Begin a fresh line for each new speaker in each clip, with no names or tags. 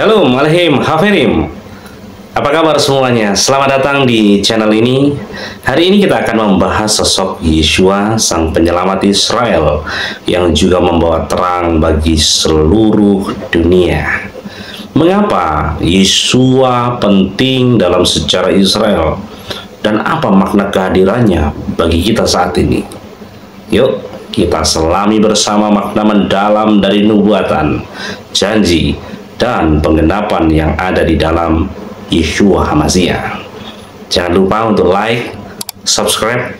Shalom Alehim Hafirim. Apa kabar semuanya? Selamat datang di channel ini. Hari ini kita akan membahas sosok Yeshua, sang penyelamat Israel, yang juga membawa terang bagi seluruh dunia. Mengapa Yeshua penting dalam sejarah Israel? Dan apa makna kehadirannya bagi kita saat ini? Yuk, kita selami bersama makna mendalam dari nubuatan, janji, dan penggenapan yang ada di dalam Yeshua HaMashiach. Jangan lupa untuk like, subscribe,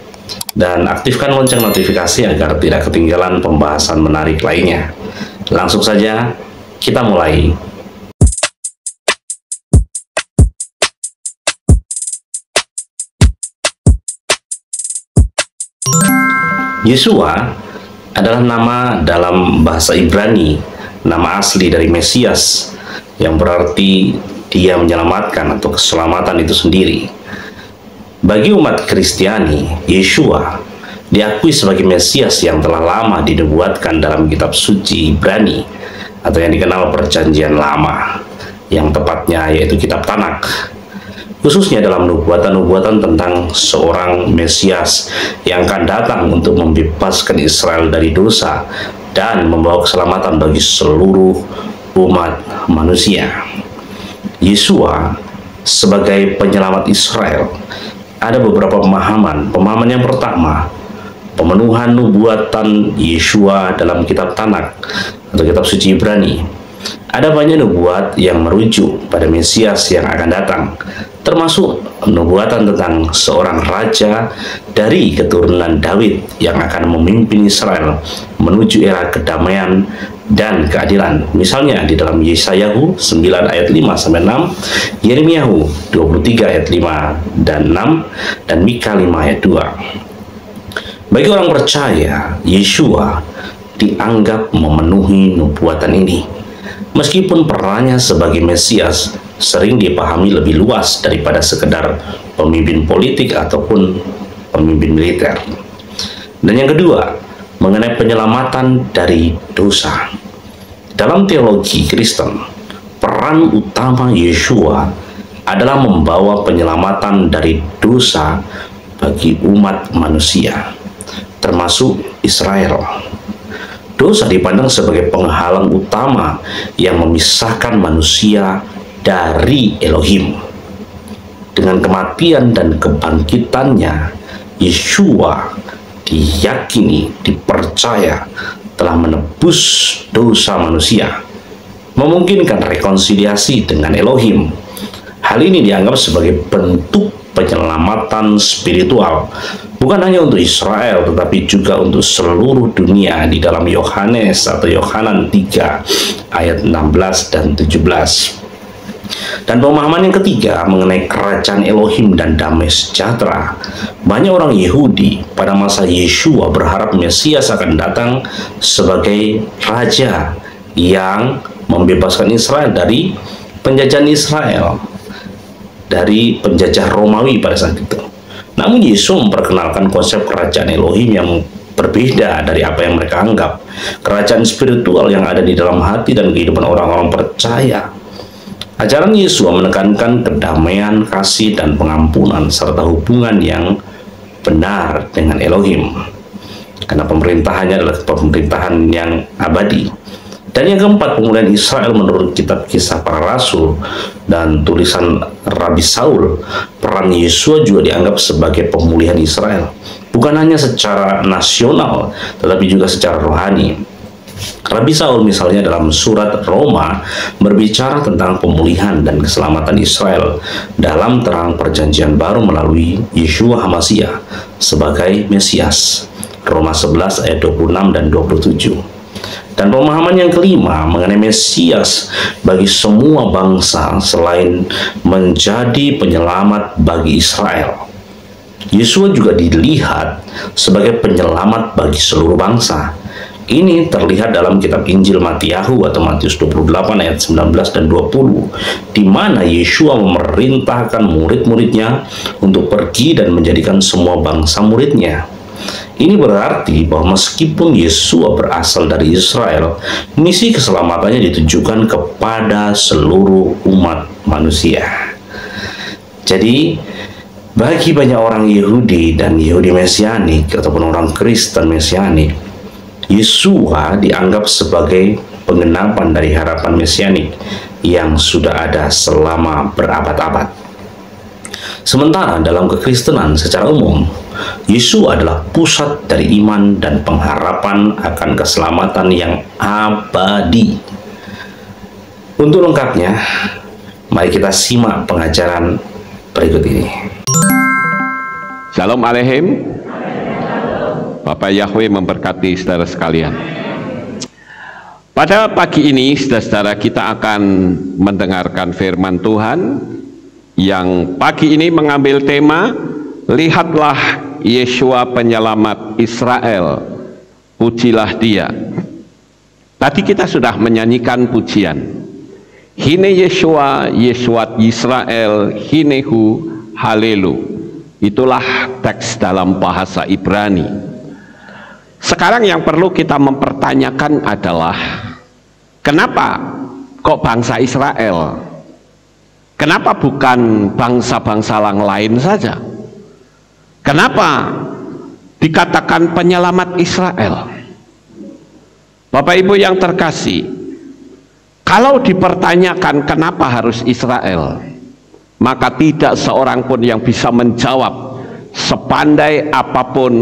dan aktifkan lonceng notifikasi agar tidak ketinggalan pembahasan menarik lainnya. Langsung saja kita mulai. Yeshua adalah nama dalam bahasa Ibrani, nama asli dari Mesias, yang berarti dia menyelamatkan atau keselamatan itu sendiri. Bagi umat Kristiani, Yeshua diakui sebagai Mesias yang telah lama dinubuatkan dalam kitab suci Ibrani, atau yang dikenal Perjanjian Lama, yang tepatnya yaitu kitab Tanakh, khususnya dalam nubuatan-nubuatan tentang seorang Mesias yang akan datang untuk membebaskan Israel dari dosa dan membawa keselamatan bagi seluruh umat manusia. Yeshua sebagai penyelamat Israel, ada beberapa pemahaman. Pemahaman yang pertama, pemenuhan nubuatan Yeshua dalam kitab Tanakh atau kitab suci Ibrani. Ada banyak nubuat yang merujuk pada Mesias yang akan datang, termasuk nubuatan tentang seorang raja dari keturunan Daud yang akan memimpin Israel menuju era kedamaian dan keadilan. Misalnya di dalam Yeshayahu 9 ayat 5-6, Yeremiyahu 23 ayat 5 dan 6, dan Mika 5 ayat 2. Bagi orang percaya, Yeshua dianggap memenuhi nubuatan ini, meskipun perannya sebagai Mesias sering dipahami lebih luas daripada sekedar pemimpin politik ataupun pemimpin militer. Dan yang kedua, mengenai penyelamatan dari dosa. Dalam teologi Kristen, peran utama Yeshua adalah membawa penyelamatan dari dosa bagi umat manusia, termasuk Israel. Dosa dipandang sebagai penghalang utama yang memisahkan manusia dari Elohim. Dengan kematian dan kebangkitannya, Yeshua diyakini, dipercaya telah menebus dosa manusia, memungkinkan rekonsiliasi dengan Elohim. Hal ini dianggap sebagai bentuk penyelamatan spiritual, bukan hanya untuk Israel, tetapi juga untuk seluruh dunia di dalam Yohanes atau Yohanan 3 ayat 16 dan 17. Dan pemahaman yang ketiga mengenai kerajaan Elohim dan damai sejahtera. Banyak orang Yahudi pada masa Yeshua berharap Mesias akan datang sebagai raja yang membebaskan Israel dari penjajahan Israel, dari penjajah Romawi pada saat itu. Namun Yesus memperkenalkan konsep kerajaan Elohim yang berbeda dari apa yang mereka anggap. Kerajaan spiritual yang ada di dalam hati dan kehidupan orang-orang percaya. Ajaran Yesus menekankan kedamaian, kasih, dan pengampunan, serta hubungan yang benar dengan Elohim, karena pemerintahannya adalah pemerintahan yang abadi. Dan yang keempat, pemulihan Israel menurut kitab Kisah Para Rasul dan tulisan Rabi Saul. Peran Yesus juga dianggap sebagai pemulihan Israel, bukan hanya secara nasional, tetapi juga secara rohani. Rabi Saul misalnya dalam surat Roma berbicara tentang pemulihan dan keselamatan Israel dalam terang perjanjian baru melalui Yeshua HaMashiach sebagai Mesias. Roma 11 ayat 26 dan 27. Dan pemahaman yang kelima mengenai Mesias bagi semua bangsa selain menjadi penyelamat bagi Israel. Yeshua juga dilihat sebagai penyelamat bagi seluruh bangsa. Ini terlihat dalam kitab Injil Matiyahu atau Matius 28 ayat 19 dan 20, di mana Yeshua memerintahkan murid-muridnya untuk pergi dan menjadikan semua bangsa muridnya. Ini berarti bahwa meskipun Yesua berasal dari Israel, misi keselamatannya ditujukan kepada seluruh umat manusia. Jadi, bagi banyak orang Yahudi dan Yahudi Mesianik ataupun orang Kristen Mesianik, Yesua dianggap sebagai penggenapan dari harapan Mesianik yang sudah ada selama berabad-abad. Sementara dalam kekristenan secara umum, Yesus adalah pusat dari iman dan pengharapan akan keselamatan yang abadi. Untuk lengkapnya, mari kita simak pengajaran berikut ini.
Shalom Aleichem. Bapak Yahweh memberkati saudara sekalian. Pada pagi ini, saudara-saudara, kita akan mendengarkan firman Tuhan yang pagi ini mengambil tema "Lihatlah Yeshua penyelamat Israel, pujilah Dia." Tadi kita sudah menyanyikan pujian, Hine Yeshua, Yeshuat Yisrael, Hinehu Halelu. Itulah teks dalam bahasa Ibrani. Sekarang yang perlu kita mempertanyakan adalah, kenapa kok bangsa Israel? Kenapa bukan bangsa-bangsa lain saja? Kenapa dikatakan penyelamat Israel? Bapak Ibu yang terkasih, kalau dipertanyakan kenapa harus Israel, maka tidak seorang pun yang bisa menjawab sepandai apapun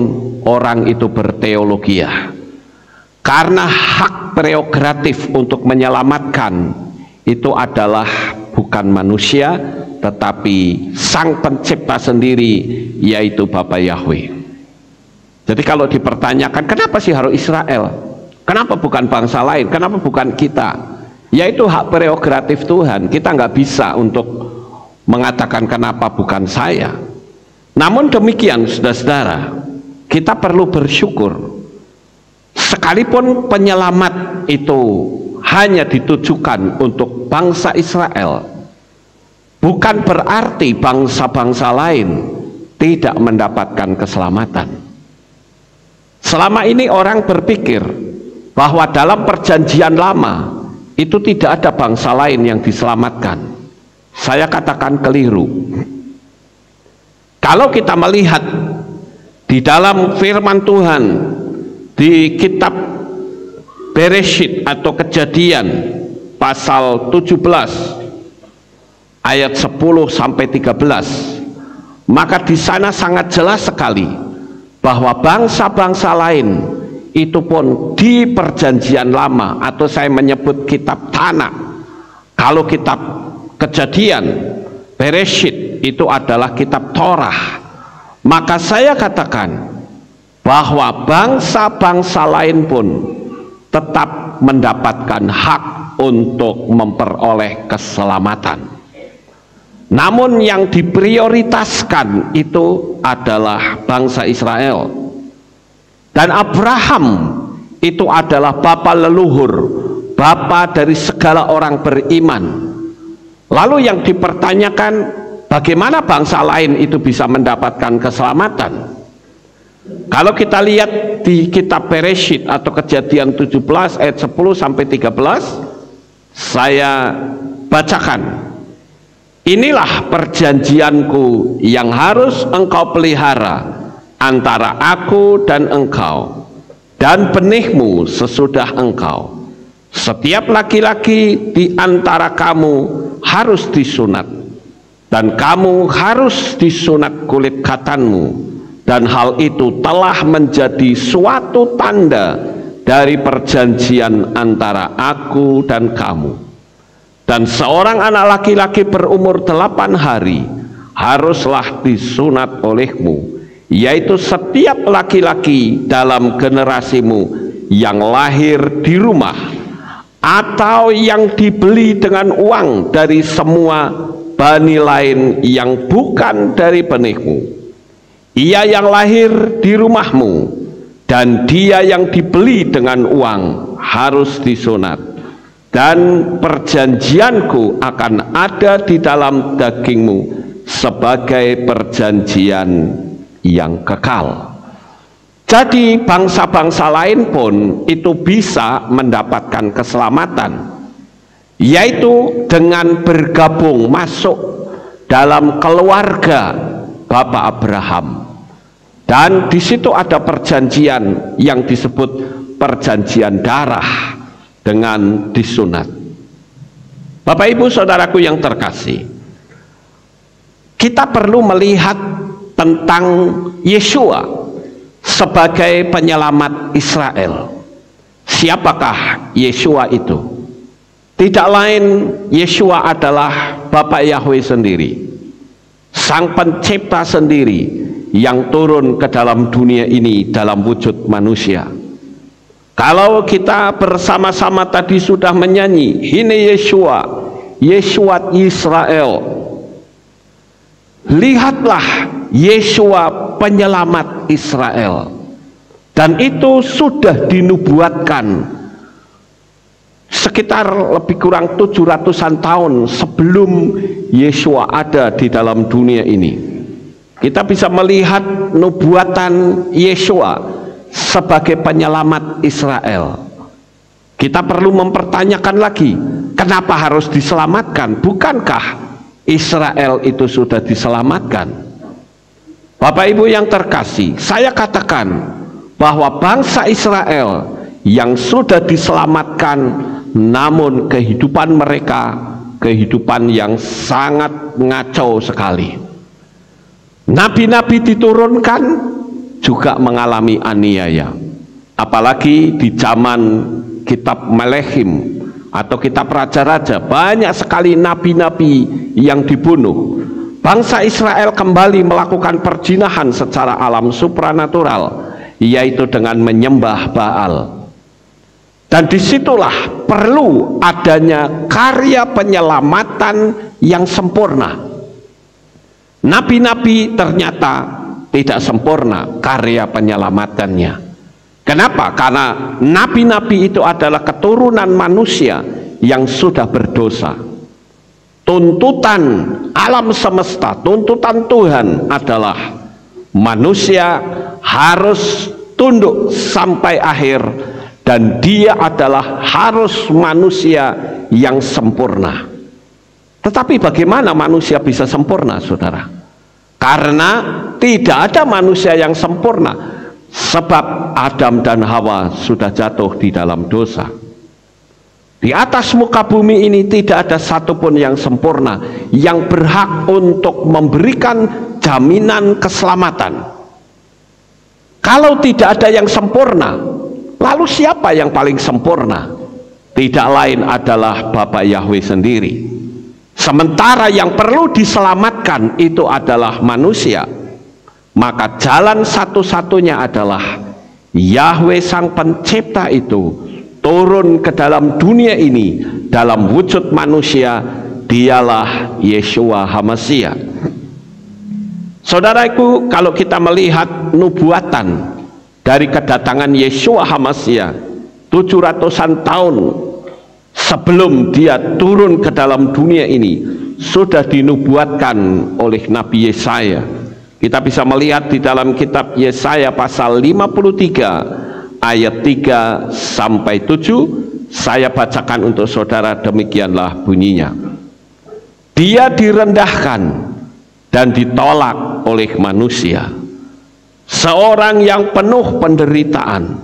orang itu berteologia. Karena hak prerogatif untuk menyelamatkan itu adalah bukan manusia, tetapi Sang Pencipta sendiri, yaitu Bapa Yahweh. Jadi kalau dipertanyakan kenapa sih harus Israel, kenapa bukan bangsa lain, kenapa bukan kita, yaitu hak prerogatif Tuhan. Kita nggak bisa untuk mengatakan kenapa bukan saya. Namun demikian, saudara-saudara, kita perlu bersyukur. Sekalipun penyelamat itu hanya ditujukan untuk bangsa Israel, bukan berarti bangsa-bangsa lain tidak mendapatkan keselamatan. Selama ini orang berpikir bahwa dalam perjanjian lama itu tidak ada bangsa lain yang diselamatkan. Saya katakan keliru. Kalau kita melihat di dalam firman Tuhan di kitab Bereshit atau Kejadian pasal 17 ayat 10 sampai 13, maka di sana sangat jelas sekali bahwa bangsa-bangsa lain itu pun di perjanjian lama, atau saya menyebut kitab Tanakh. Kalau kitab Kejadian Bereshit itu adalah kitab Torah, maka saya katakan bahwa bangsa-bangsa lain pun tetap mendapatkan hak untuk memperoleh keselamatan. Namun yang diprioritaskan itu adalah bangsa Israel. Dan Abraham itu adalah bapa leluhur, bapa dari segala orang beriman. Lalu yang dipertanyakan, bagaimana bangsa lain itu bisa mendapatkan keselamatan? Kalau kita lihat di kitab Bereshit atau Kejadian 17 ayat 10 sampai 13, saya bacakan. Inilah perjanjianku yang harus engkau pelihara antara aku dan engkau dan benihmu sesudah engkau. Setiap laki-laki di antara kamu harus disunat, dan kamu harus disunat kulit khatanmu. Dan hal itu telah menjadi suatu tanda dari perjanjian antara aku dan kamu. Dan seorang anak laki-laki berumur 8 hari haruslah disunat olehmu, yaitu setiap laki-laki dalam generasimu yang lahir di rumah atau yang dibeli dengan uang dari semua bani lain yang bukan dari benihmu. Ia yang lahir di rumahmu dan dia yang dibeli dengan uang harus disunat, dan perjanjianku akan ada di dalam dagingmu sebagai perjanjian yang kekal. Jadi bangsa-bangsa lain pun itu bisa mendapatkan keselamatan, yaitu dengan bergabung masuk dalam keluarga Bapak Abraham. Dan di situ ada perjanjian yang disebut perjanjian darah dengan disunat. Bapak Ibu Saudaraku yang terkasih, kita perlu melihat tentang Yeshua sebagai penyelamat Israel. Siapakah Yeshua itu? Tidak lain, Yeshua adalah Bapak Yahweh sendiri, Sang Pencipta sendiri yang turun ke dalam dunia ini dalam wujud manusia. Kalau kita bersama-sama tadi sudah menyanyi, Hine Yeshua, Yeshua Israel. Lihatlah Yeshua penyelamat Israel. Dan itu sudah dinubuatkan sekitar lebih kurang 700-an tahun sebelum Yeshua ada di dalam dunia ini. Kita bisa melihat nubuatan Yeshua sebagai penyelamat Israel. Kita perlu mempertanyakan lagi, kenapa harus diselamatkan? Bukankah Israel itu sudah diselamatkan? Bapak Ibu yang terkasih, saya katakan bahwa bangsa Israel yang sudah diselamatkan, namun kehidupan mereka kehidupan yang sangat ngacau sekali. Nabi-nabi diturunkan juga mengalami aniaya, apalagi di zaman kitab Melehim atau kitab raja-raja, banyak sekali nabi-nabi yang dibunuh. Bangsa Israel kembali melakukan perzinahan secara alam supranatural, yaitu dengan menyembah Baal. Dan disitulah perlu adanya karya penyelamatan yang sempurna. Nabi-nabi ternyata tidak sempurna karya penyelamatannya. Kenapa? Karena nabi-nabi itu adalah keturunan manusia yang sudah berdosa. Tuntutan alam semesta, tuntutan Tuhan adalah manusia harus tunduk sampai akhir, dan dia adalah harus manusia yang sempurna. Tetapi bagaimana manusia bisa sempurna, saudara? Karena tidak ada manusia yang sempurna, sebab Adam dan Hawa sudah jatuh di dalam dosa. Di atas muka bumi ini tidak ada satupun yang sempurna yang berhak untuk memberikan jaminan keselamatan. Kalau tidak ada yang sempurna, lalu siapa yang paling sempurna? Tidak lain adalah Bapak Yahweh sendiri. Sementara yang perlu diselamatkan itu adalah manusia, maka jalan satu-satunya adalah Yahweh Sang Pencipta itu turun ke dalam dunia ini dalam wujud manusia. Dialah Yeshua HaMashiach. Saudaraku, kalau kita melihat nubuatan dari kedatangan Yeshua HaMashiach 700-an tahun sebelum dia turun ke dalam dunia ini, sudah dinubuatkan oleh Nabi Yesaya. Kita bisa melihat di dalam kitab Yesaya pasal 53 ayat 3 sampai 7. Saya bacakan untuk saudara, demikianlah bunyinya. Dia direndahkan dan ditolak oleh manusia, seorang yang penuh penderitaan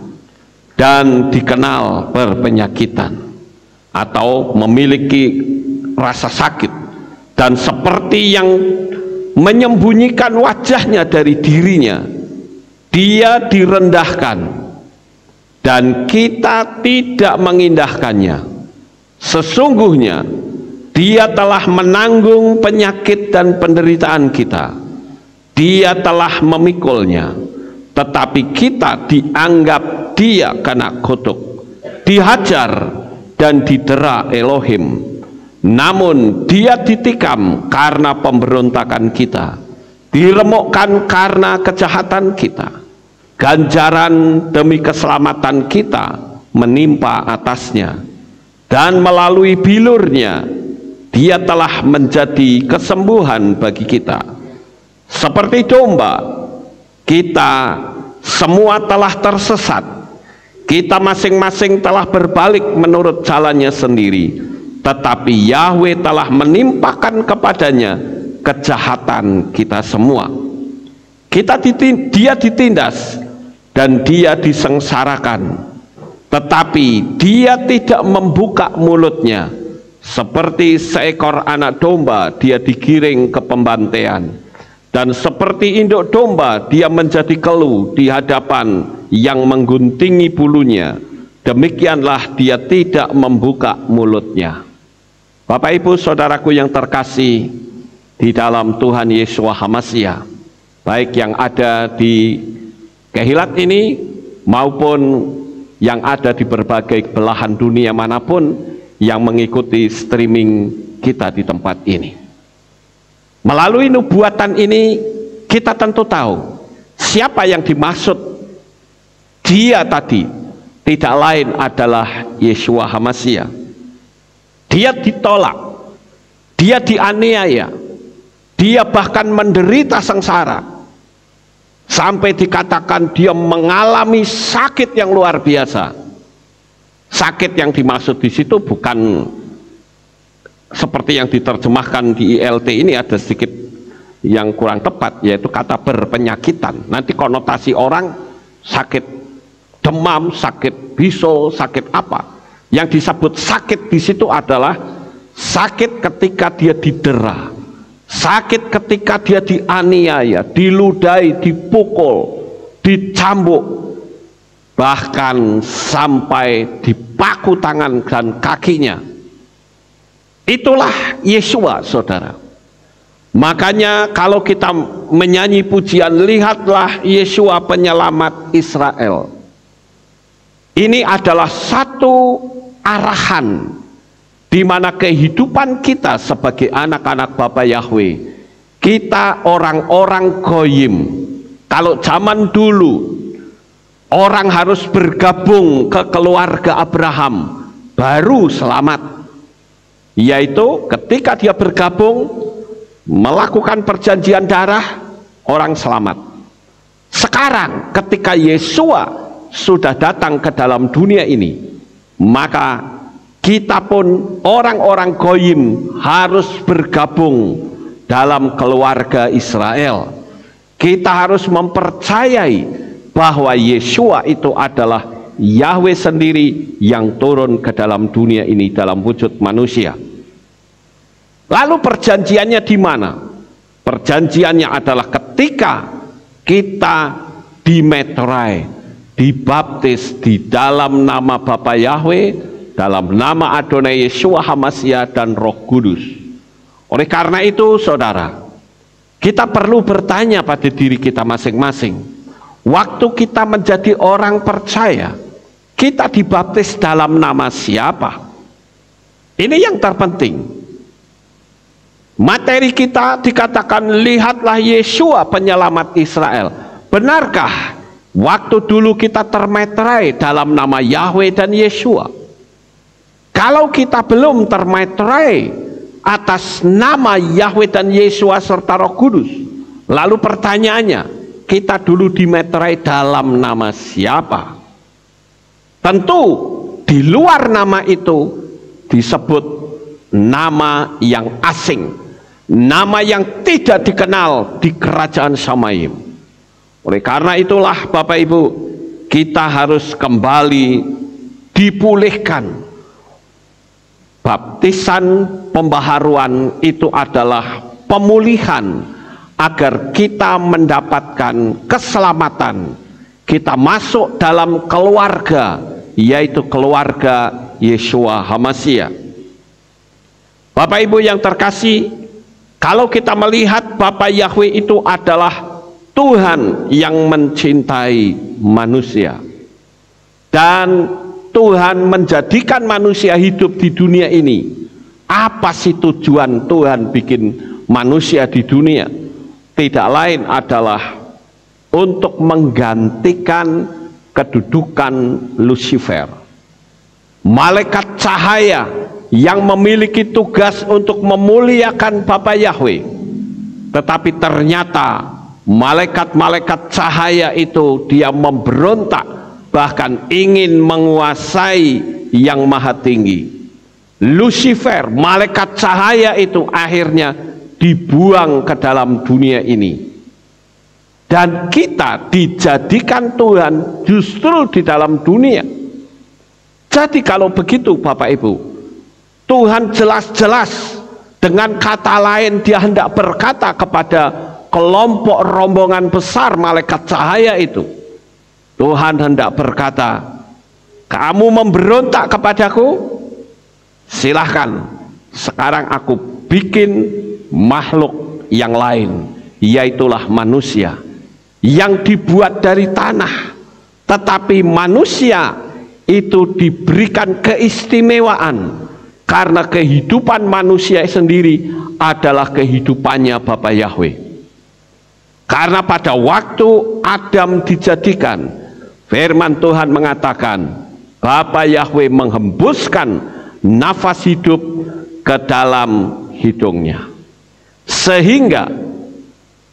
dan dikenal berpenyakitan, atau memiliki rasa sakit, dan seperti yang menyembunyikan wajahnya dari dirinya. Dia direndahkan dan kita tidak mengindahkannya. Sesungguhnya dia telah menanggung penyakit dan penderitaan kita. Dia telah memikulnya, tetapi kita dianggap dia kena kutuk, dihajar dan didera Elohim. Namun dia ditikam karena pemberontakan kita, diremukkan karena kejahatan kita. Ganjaran demi keselamatan kita menimpa atasnya, dan melalui bilurnya dia telah menjadi kesembuhan bagi kita. Seperti domba, kita semua telah tersesat, kita masing-masing telah berbalik menurut jalannya sendiri, tetapi Yahweh telah menimpakan kepadanya kejahatan kita semua. Dia ditindas dan dia disengsarakan, tetapi dia tidak membuka mulutnya. Seperti seekor anak domba dia digiring ke pembantaian, dan seperti induk domba dia menjadi keluh di hadapan yang mengguntingi bulunya. Demikianlah dia tidak membuka mulutnya. Bapak Ibu Saudaraku yang terkasih di dalam Tuhan Yeshua HaMashiach, baik yang ada di Kehilat ini maupun yang ada di berbagai belahan dunia manapun yang mengikuti streaming kita di tempat ini. Melalui nubuatan ini kita tentu tahu siapa yang dimaksud. Dia tadi tidak lain adalah Yeshua HaMashiach. Dia ditolak, dia dianiaya, dia bahkan menderita sengsara, sampai dikatakan dia mengalami sakit yang luar biasa. Sakit yang dimaksud di situ bukan seperti yang diterjemahkan di ILT ini, ada sedikit yang kurang tepat, yaitu kata berpenyakitan. Nanti konotasi orang sakit demam, sakit bisul, sakit apa. Yang disebut sakit di situ adalah sakit ketika dia didera, sakit ketika dia dianiaya, diludahi, dipukul, dicambuk, bahkan sampai dipaku tangan dan kakinya. Itulah Yeshua, saudara. Makanya kalau kita menyanyi pujian, lihatlah Yeshua penyelamat Israel, ini adalah satu arahan di mana kehidupan kita sebagai anak-anak Bapa Yahweh, kita orang-orang goyim. Kalau zaman dulu orang harus bergabung ke keluarga Abraham baru selamat, yaitu ketika dia bergabung melakukan perjanjian darah, orang selamat. Sekarang ketika Yeshua sudah datang ke dalam dunia ini, maka kita pun orang-orang goyim harus bergabung dalam keluarga Israel. Kita harus mempercayai bahwa Yeshua itu adalah Yahweh sendiri yang turun ke dalam dunia ini dalam wujud manusia. Lalu perjanjiannya di mana? Perjanjiannya adalah ketika kita dimeterai, dibaptis di dalam nama Bapa Yahweh, dalam nama Adonai Yeshua HaMashiach dan Roh Kudus. Oleh karena itu, saudara, kita perlu bertanya pada diri kita masing-masing. Waktu kita menjadi orang percaya, kita dibaptis dalam nama siapa? Ini yang terpenting. Materi kita dikatakan, lihatlah Yeshua penyelamat Israel. Benarkah waktu dulu kita termeterai dalam nama Yahweh dan Yeshua? Kalau kita belum termeterai atas nama Yahweh dan Yeshua serta Roh Kudus, lalu pertanyaannya, kita dulu dimeterai dalam nama siapa? Tentu di luar nama itu disebut nama yang asing, nama yang tidak dikenal di kerajaan Shamayim. Oleh karena itulah Bapak Ibu, kita harus kembali dipulihkan. Baptisan pembaharuan itu adalah pemulihan agar kita mendapatkan keselamatan, kita masuk dalam keluarga, yaitu keluarga Yeshua HaMashiach. Bapak Ibu yang terkasih, kalau kita melihat Bapa Yahweh itu adalah Tuhan yang mencintai manusia, dan Tuhan menjadikan manusia hidup di dunia ini. Apa sih tujuan Tuhan bikin manusia di dunia? Tidak lain adalah untuk menggantikan kedudukan Lucifer, malaikat cahaya yang memiliki tugas untuk memuliakan Bapa Yahweh. Tetapi ternyata malaikat-malaikat cahaya itu dia memberontak, bahkan ingin menguasai yang maha tinggi. Lucifer, malaikat cahaya itu akhirnya dibuang ke dalam dunia ini. Dan kita dijadikan Tuhan justru di dalam dunia. Jadi kalau begitu Bapak Ibu, Tuhan jelas-jelas dengan kata lain dia hendak berkata kepada kelompok rombongan besar malaikat cahaya itu. Tuhan hendak berkata, kamu memberontak kepadaku? Silahkan, sekarang aku bikin makhluk yang lain, yaitulah manusia yang dibuat dari tanah. Tetapi manusia itu diberikan keistimewaan karena kehidupan manusia sendiri adalah kehidupannya Bapa Yahweh. Karena pada waktu Adam dijadikan, firman Tuhan mengatakan Bapa Yahweh menghembuskan nafas hidup ke dalam hidungnya, sehingga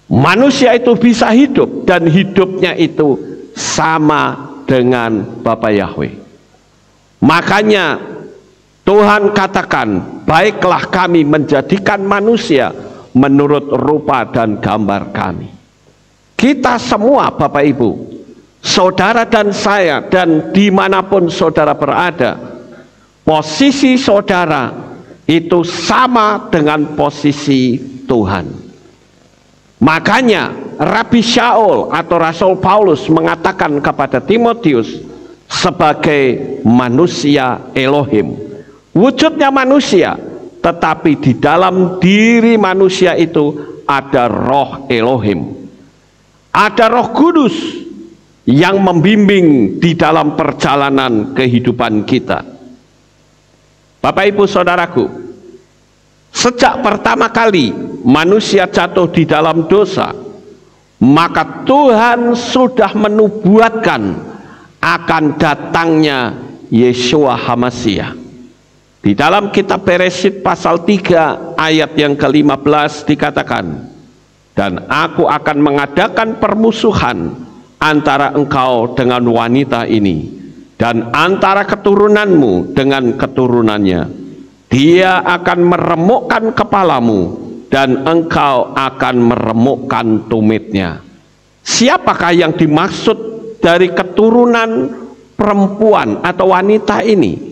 manusia itu bisa hidup, dan hidupnya itu sama dengan Bapa Yahweh. Makanya Tuhan katakan, baiklah kami menjadikan manusia menurut rupa dan gambar kami. Kita semua Bapak Ibu, saudara dan saya, dan dimanapun saudara berada, posisi saudara itu sama dengan posisi Tuhan. Makanya Rabi Shaul atau Rasul Paulus mengatakan kepada Timotius sebagai manusia Elohim, wujudnya manusia, tetapi di dalam diri manusia itu ada roh Elohim, ada Roh Kudus yang membimbing di dalam perjalanan kehidupan kita. Bapak Ibu Saudaraku, sejak pertama kali manusia jatuh di dalam dosa, maka Tuhan sudah menubuatkan akan datangnya Yeshua HaMashiach. Di dalam kitab Beresyit pasal 3 ayat yang ke-15 dikatakan, dan aku akan mengadakan permusuhan antara engkau dengan wanita ini, dan antara keturunanmu dengan keturunannya. Dia akan meremukkan kepalamu, dan engkau akan meremukkan tumitnya. Siapakah yang dimaksud dari keturunan perempuan atau wanita ini?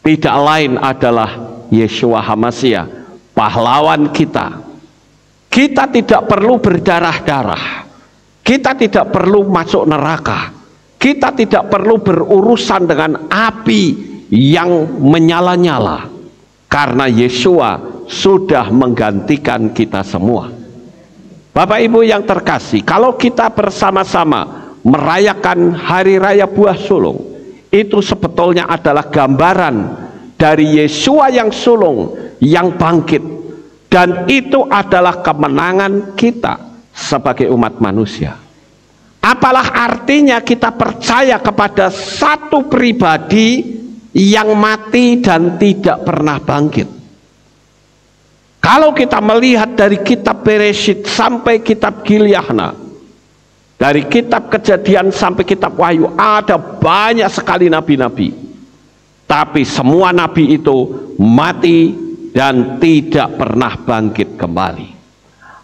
Tidak lain adalah Yeshua HaMashiach, pahlawan kita. Kita tidak perlu berdarah-darah, kita tidak perlu masuk neraka, kita tidak perlu berurusan dengan api yang menyala-nyala, karena Yeshua sudah menggantikan kita semua. Bapak Ibu yang terkasih, kalau kita bersama-sama merayakan Hari Raya Buah Sulung, itu sebetulnya adalah gambaran dari Yeshua yang sulung, yang bangkit, dan itu adalah kemenangan kita sebagai umat manusia. Apalah artinya kita percaya kepada satu pribadi yang mati dan tidak pernah bangkit? Kalau kita melihat dari kitab Beresyit sampai kitab Gilyahna, dari kitab Kejadian sampai kitab Wahyu, ada banyak sekali nabi-nabi, tapi semua nabi itu mati dan tidak pernah bangkit kembali.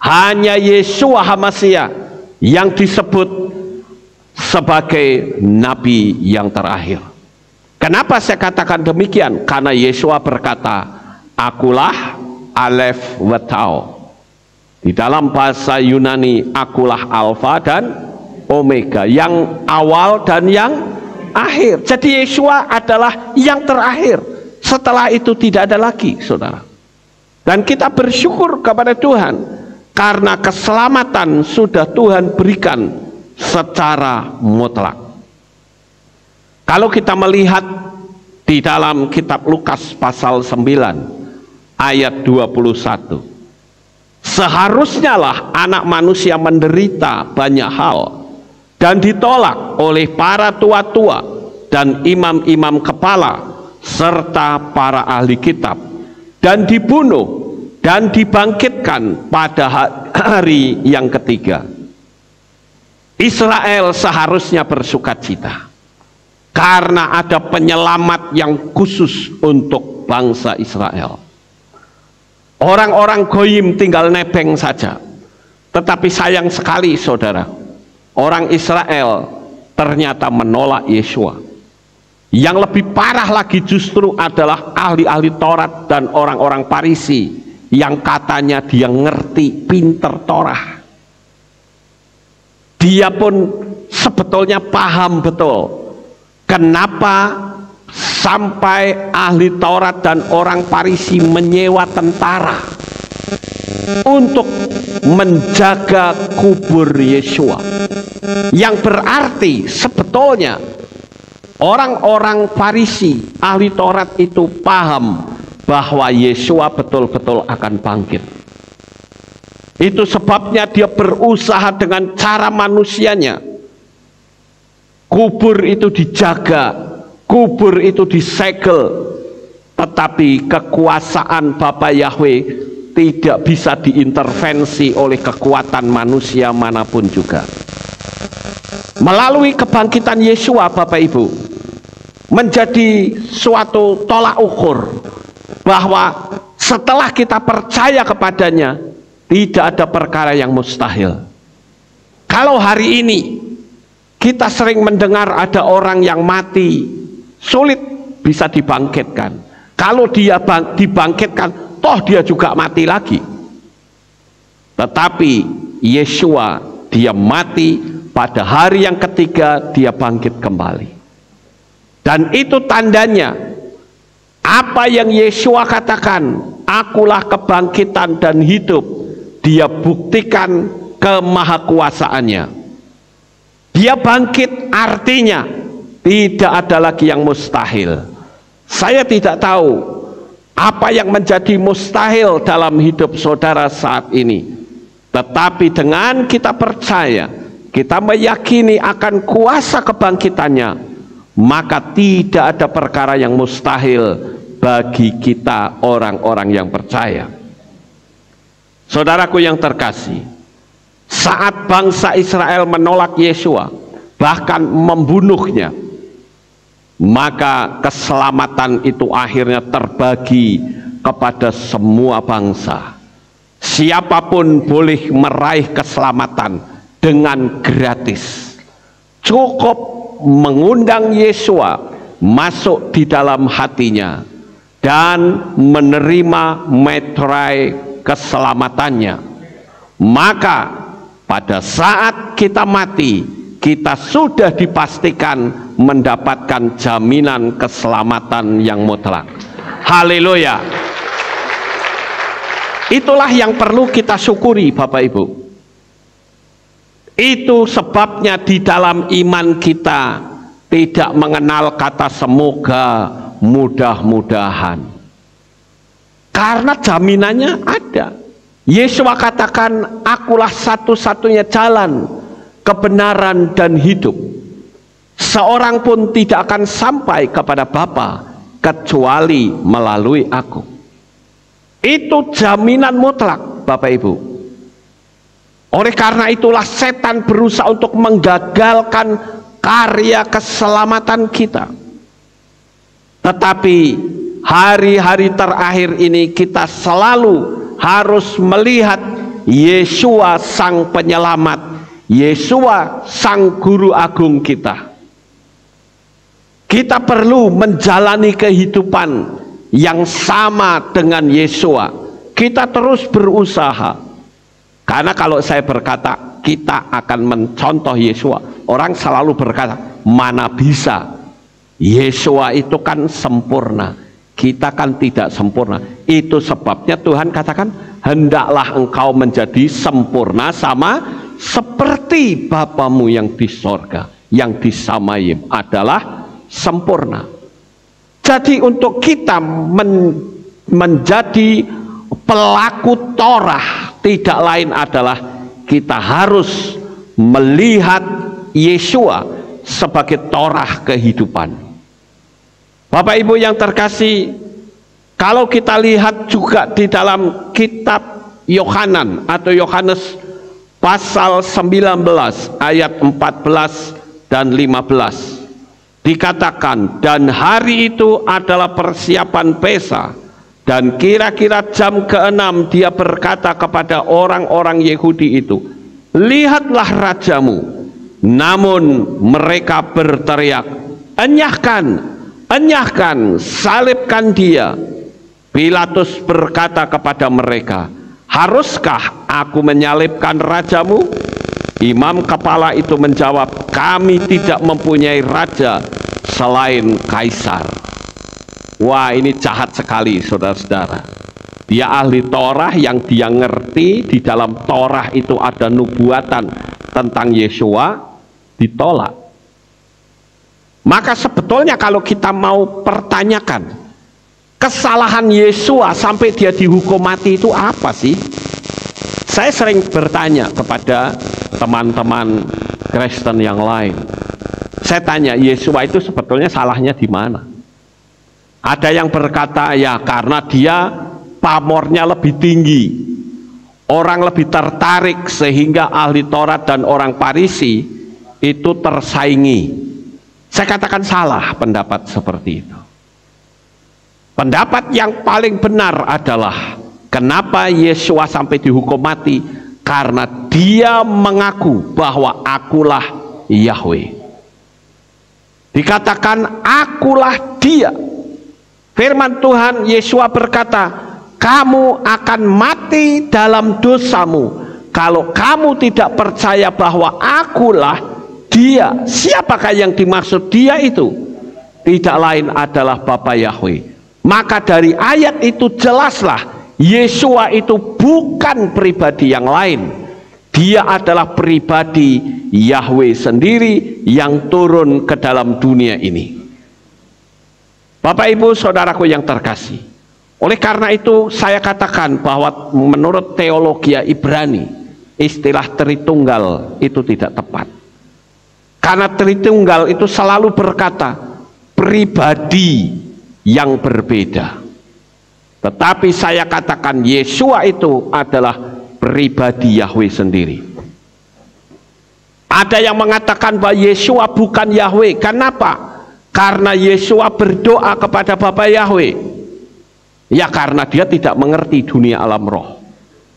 Hanya Yeshua HaMashiach yang disebut sebagai nabi yang terakhir. Kenapa saya katakan demikian? Karena Yeshua berkata, akulah Alef wa Tau. Di dalam bahasa Yunani, akulah Alfa dan Omega, yang awal dan yang akhir. Jadi Yeshua adalah yang terakhir. Setelah itu tidak ada lagi, saudara. Dan kita bersyukur kepada Tuhan karena keselamatan sudah Tuhan berikan secara mutlak. Kalau kita melihat di dalam kitab Lukas pasal 9 ayat 21, seharusnya lah anak manusia menderita banyak hal dan ditolak oleh para tua-tua dan imam-imam kepala serta para ahli kitab, dan dibunuh dan dibangkitkan pada hari yang ketiga. Israel seharusnya bersukacita karena ada penyelamat yang khusus untuk bangsa Israel. Orang-orang goyim tinggal nebeng saja. Tetapi sayang sekali saudara, orang Israel ternyata menolak Yeshua. Yang lebih parah lagi justru adalah ahli-ahli Taurat dan orang-orang Farisi yang katanya dia ngerti, pinter Torah. Dia pun sebetulnya paham betul kenapa sampai ahli Taurat dan orang Farisi menyewa tentara untuk menjaga kubur Yeshua, yang berarti sebetulnya orang-orang Farisi ahli Taurat itu paham bahwa Yeshua betul-betul akan bangkit. Itu sebabnya dia berusaha dengan cara manusianya. Kubur itu dijaga, kubur itu disegel, tetapi kekuasaan Bapa Yahweh tidak bisa diintervensi oleh kekuatan manusia manapun juga. Melalui kebangkitan Yeshua, Bapak Ibu, menjadi suatu tolak ukur bahwa setelah kita percaya kepadanya, tidak ada perkara yang mustahil. Kalau hari ini kita sering mendengar ada orang yang mati sulit bisa dibangkitkan. Kalau dia dibangkitkan, toh dia juga mati lagi. Tetapi Yeshua, dia mati pada hari yang ketiga, dia bangkit kembali. Dan itu tandanya apa yang Yeshua katakan, akulah kebangkitan dan hidup, dia buktikan kemahakuasaannya. Dia bangkit artinya tidak ada lagi yang mustahil. Saya tidak tahu apa yang menjadi mustahil dalam hidup saudara saat ini. Tetapi dengan kita percaya, kita meyakini akan kuasa kebangkitannya, maka tidak ada perkara yang mustahil bagi kita orang-orang yang percaya. Saudaraku yang terkasih, saat bangsa Israel menolak Yeshua, bahkan membunuhnya, maka keselamatan itu akhirnya terbagi kepada semua bangsa. Siapapun boleh meraih keselamatan dengan gratis. Cukup mengundang Yeshua masuk di dalam hatinya dan menerima metrai keselamatannya. Maka pada saat kita mati, kita sudah dipastikan mendapatkan jaminan keselamatan yang mutlak. Haleluya. Itulah yang perlu kita syukuri, Bapak Ibu. Itu sebabnya di dalam iman kita tidak mengenal kata semoga, mudah-mudahan. Karena jaminannya ada. Yeshua katakan, akulah satu-satunya jalan, kebenaran dan hidup. Seorang pun tidak akan sampai kepada Bapa kecuali melalui aku. Itu jaminan mutlak, Bapak Ibu. Oleh karena itulah setan berusaha untuk menggagalkan karya keselamatan kita. Tetapi hari-hari terakhir ini kita selalu harus melihat Yeshua sang penyelamat, Yeshua sang guru agung kita. Kita perlu menjalani kehidupan yang sama dengan Yeshua. Kita terus berusaha. Karena kalau saya berkata kita akan mencontoh Yeshua, orang selalu berkata, mana bisa? Yeshua itu kan sempurna, kita kan tidak sempurna. Itu sebabnya Tuhan katakan, hendaklah engkau menjadi sempurna sama seperti Bapamu yang di sorga, yang di Samayim adalah sempurna. Jadi untuk kita menjadi pelaku Torah, tidak lain adalah kita harus melihat Yeshua sebagai Torah kehidupan. Bapak Ibu yang terkasih, kalau kita lihat juga di dalam kitab Yohanan atau Yohanes pasal 19 ayat 14 dan 15 dikatakan, dan hari itu adalah persiapan pesta, dan kira-kira jam ke-6 dia berkata kepada orang-orang Yahudi itu, lihatlah rajamu. Namun mereka berteriak, enyahkan, enyahkan, salibkan dia. Pilatus berkata kepada mereka, haruskah aku menyalibkan rajamu? Imam kepala itu menjawab, kami tidak mempunyai raja selain kaisar. Wah, ini jahat sekali, saudara-saudara. Dia ahli Torah, yang dia ngerti di dalam Torah itu ada nubuatan tentang Yesua, ditolak. Maka sebetulnya kalau kita mau pertanyakan kesalahan Yesua sampai dia dihukum mati itu apa sih? Saya sering bertanya kepada teman-teman Kristen yang lain. Saya tanya, Yesua itu sebetulnya salahnya di mana? Ada yang berkata, ya karena dia pamornya lebih tinggi, orang lebih tertarik sehingga ahli Taurat dan orang Farisi itu tersaingi. Saya katakan salah pendapat seperti itu. Pendapat yang paling benar adalah, kenapa Yesua sampai dihukum mati? Karena dia mengaku bahwa akulah Yahweh. Dikatakan akulah dia. Firman Tuhan, Yesua berkata, kamu akan mati dalam dosamu kalau kamu tidak percaya bahwa akulah dia. Siapakah yang dimaksud dia itu? Tidak lain adalah Bapa Yahweh. Maka dari ayat itu jelaslah Yesua itu bukan pribadi yang lain. Dia adalah pribadi Yahweh sendiri yang turun ke dalam dunia ini. Bapak Ibu saudaraku yang terkasih, oleh karena itu saya katakan bahwa menurut teologi Ibrani, istilah Tritunggal itu tidak tepat. Karena Tritunggal itu selalu berkata pribadi yang berbeda. Tetapi saya katakan Yesua itu adalah pribadi Yahweh sendiri. Ada yang mengatakan bahwa Yesua bukan Yahweh. Kenapa? Karena Yesua berdoa kepada Bapa Yahweh. Ya karena dia tidak mengerti dunia alam roh.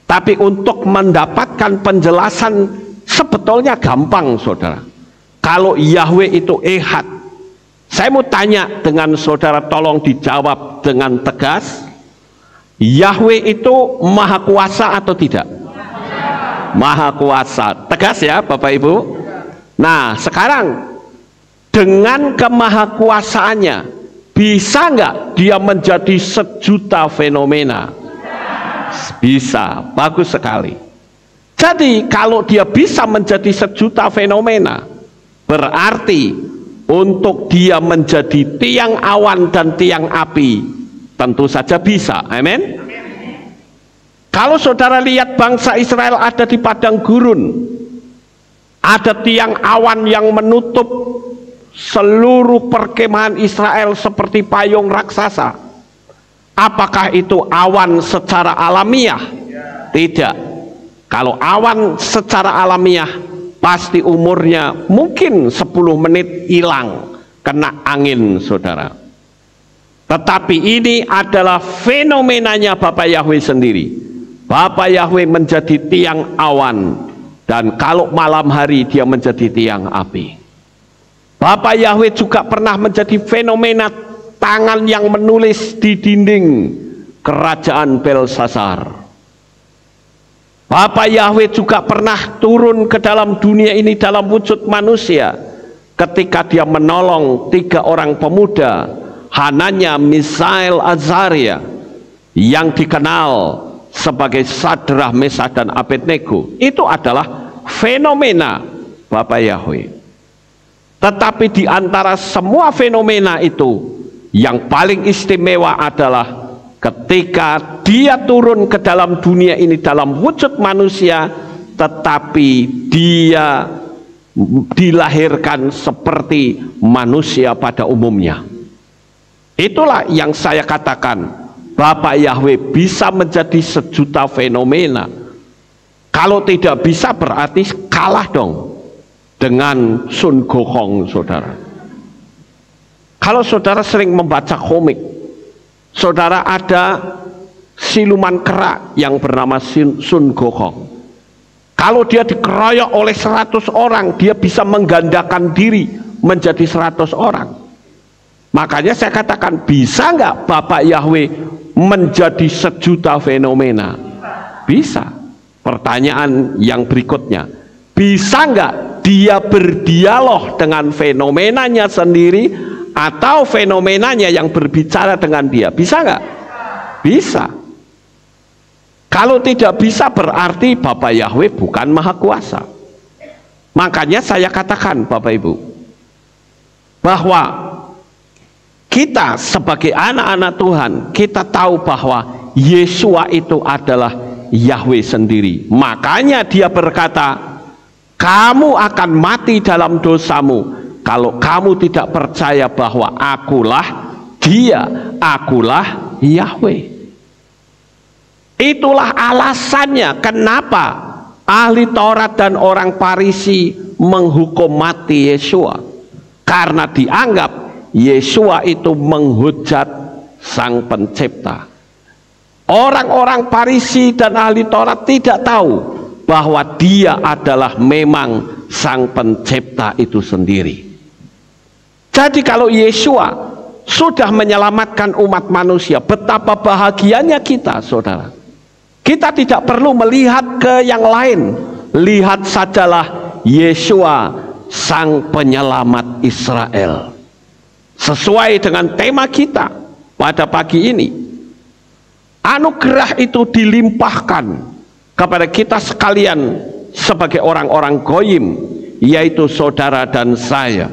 Tapi untuk mendapatkan penjelasan sebetulnya gampang, saudara. Kalau Yahweh itu ehad, saya mau tanya dengan saudara, tolong dijawab dengan tegas. Yahweh itu maha kuasa atau tidak? Maha kuasa. Tegas ya Bapak Ibu. Nah sekarang dengan kemahakuasaannya bisa nggak dia menjadi sejuta fenomena? Bisa. Bagus sekali. Jadi kalau dia bisa menjadi sejuta fenomena, berarti untuk dia menjadi tiang awan dan tiang api tentu saja bisa. Amin. Kalau saudara lihat bangsa Israel ada di padang gurun, ada tiang awan yang menutup seluruh perkemahan Israel seperti payung raksasa. Apakah itu awan secara alamiah? Tidak. Kalau awan secara alamiah, pasti umurnya mungkin 10 menit hilang kena angin, saudara. Tetapi ini adalah fenomenanya Bapa Yahweh sendiri. Bapa Yahweh menjadi tiang awan, dan kalau malam hari dia menjadi tiang api. Bapa Yahweh juga pernah menjadi fenomena tangan yang menulis di dinding kerajaan Belsasar. Bapa Yahweh juga pernah turun ke dalam dunia ini dalam wujud manusia ketika dia menolong 3 orang pemuda, Hananya, Misael, Azaria, yang dikenal sebagai Sadrah, Mesah, dan Abednego. Itu adalah fenomena Bapa Yahweh. Tetapi di antara semua fenomena itu, yang paling istimewa adalah ketika dia turun ke dalam dunia ini dalam wujud manusia, tetapi dia dilahirkan seperti manusia pada umumnya. Itulah yang saya katakan, Bapa Yahweh bisa menjadi sejuta fenomena. Kalau tidak bisa berarti kalah dong dengan Sun Gokong, saudara. Kalau saudara sering membaca komik, saudara ada siluman kera yang bernama Sun Gokong. Kalau dia dikeroyok oleh 100 orang, dia bisa menggandakan diri menjadi 100 orang. Makanya saya katakan, bisa nggak Bapak Yahweh menjadi sejuta fenomena? Bisa. Pertanyaan yang berikutnya, bisa nggak dia berdialog dengan fenomenanya sendiri atau fenomenanya yang berbicara dengan dia? Bisa nggak? Bisa. Kalau tidak bisa berarti Bapak Yahweh bukan Maha Kuasa. Makanya saya katakan Bapak Ibu, bahwa kita sebagai anak-anak Tuhan, kita tahu bahwa Yesua itu adalah Yahweh sendiri. Makanya dia berkata, kamu akan mati dalam dosamu kalau kamu tidak percaya bahwa akulah Dia, akulah Yahweh. Itulah alasannya kenapa ahli Taurat dan orang Farisi menghukum mati Yesua, karena dianggap Yesua itu menghujat Sang Pencipta. Orang-orang Farisi dan ahli Taurat tidak tahu bahwa Dia adalah memang Sang Pencipta itu sendiri. Jadi kalau Yesua sudah menyelamatkan umat manusia, betapa bahagianya kita, saudara. Kita tidak perlu melihat ke yang lain. Lihat sajalah Yesua, Sang Penyelamat Israel. Sesuai dengan tema kita pada pagi ini, anugerah itu dilimpahkan kepada kita sekalian sebagai orang-orang goyim, yaitu saudara dan saya.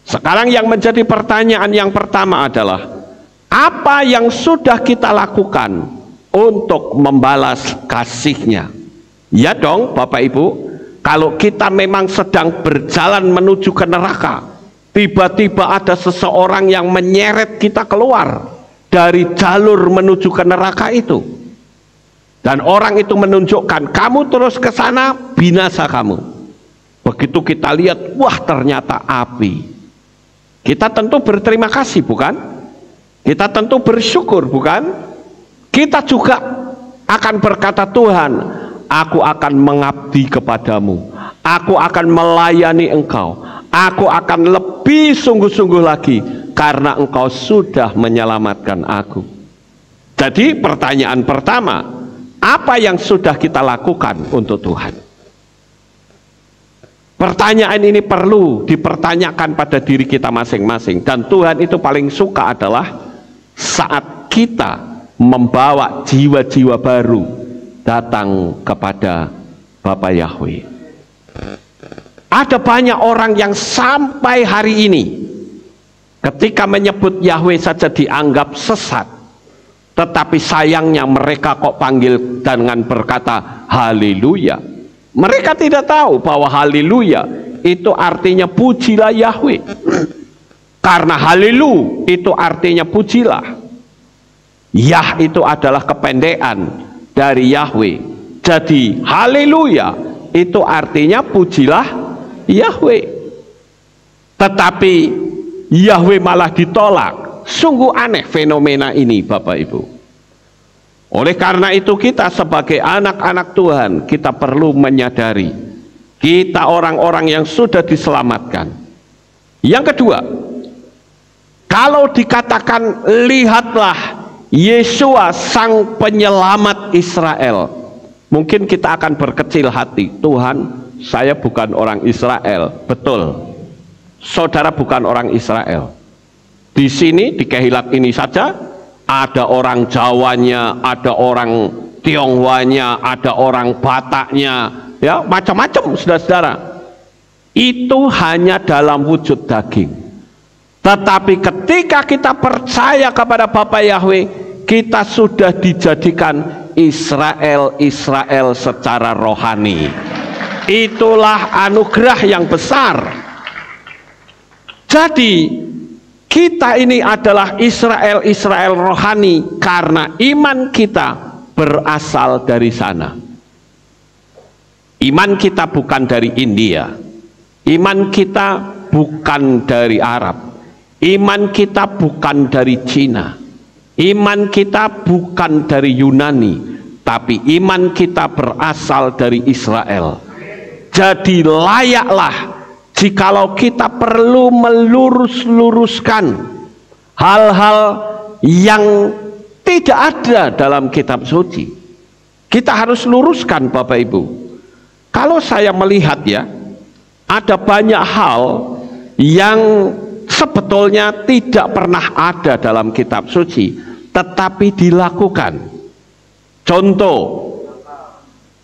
Sekarang yang menjadi pertanyaan yang pertama adalah, apa yang sudah kita lakukan untuk membalas kasih-Nya? Ya dong Bapak Ibu, kalau kita memang sedang berjalan menuju ke neraka, tiba-tiba ada seseorang yang menyeret kita keluar dari jalur menuju ke neraka itu, dan orang itu menunjukkan, kamu terus ke sana binasa kamu. Begitu kita lihat, wah ternyata api. Kita tentu berterima kasih, bukan? Kita tentu bersyukur, bukan? Kita juga akan berkata, Tuhan, aku akan mengabdi kepadamu, aku akan melayani Engkau, aku akan lebih sungguh-sungguh lagi karena Engkau sudah menyelamatkan aku. Jadi pertanyaan pertama, apa yang sudah kita lakukan untuk Tuhan? Pertanyaan ini perlu dipertanyakan pada diri kita masing-masing, dan Tuhan itu paling suka adalah saat kita membawa jiwa-jiwa baru datang kepada Bapak Yahweh. Ada banyak orang yang sampai hari ini ketika menyebut Yahweh saja dianggap sesat, tetapi sayangnya mereka kok panggil dengan berkata haleluya. Mereka tidak tahu bahwa haleluya itu artinya pujilah Yahweh, karena haleluya itu artinya pujilah. Yah itu adalah kependekan dari Yahweh. Jadi haleluya itu artinya pujilah Yahweh. Tetapi Yahweh malah ditolak. Sungguh aneh fenomena ini Bapak Ibu. Oleh karena itu kita sebagai anak-anak Tuhan, kita perlu menyadari kita orang-orang yang sudah diselamatkan. Yang kedua, kalau dikatakan lihatlah Yesua Sang Penyelamat Israel, mungkin kita akan berkecil hati. Tuhan, saya bukan orang Israel. Betul, saudara bukan orang Israel. Di sini, di Kehilat ini saja, ada orang Jawanya, ada orang Tionghoanya, ada orang Bataknya, ya macam-macam, saudara-saudara. Itu hanya dalam wujud daging. Tetapi ketika kita percaya kepada Bapa Yahweh, kita sudah dijadikan Israel secara rohani. Itulah anugerah yang besar. Jadi kita ini adalah Israel rohani karena iman kita berasal dari sana. Iman kita bukan dari India, iman kita bukan dari Arab, iman kita bukan dari Cina, iman kita bukan dari Yunani, tapi iman kita berasal dari Israel. Jadi layaklah jikalau kita perlu melurus-luruskan hal-hal yang tidak ada dalam kitab suci, kita harus luruskan Bapak Ibu. Kalau saya melihat ya, ada banyak hal yang sebetulnya tidak pernah ada dalam kitab suci, tetapi dilakukan. Contoh,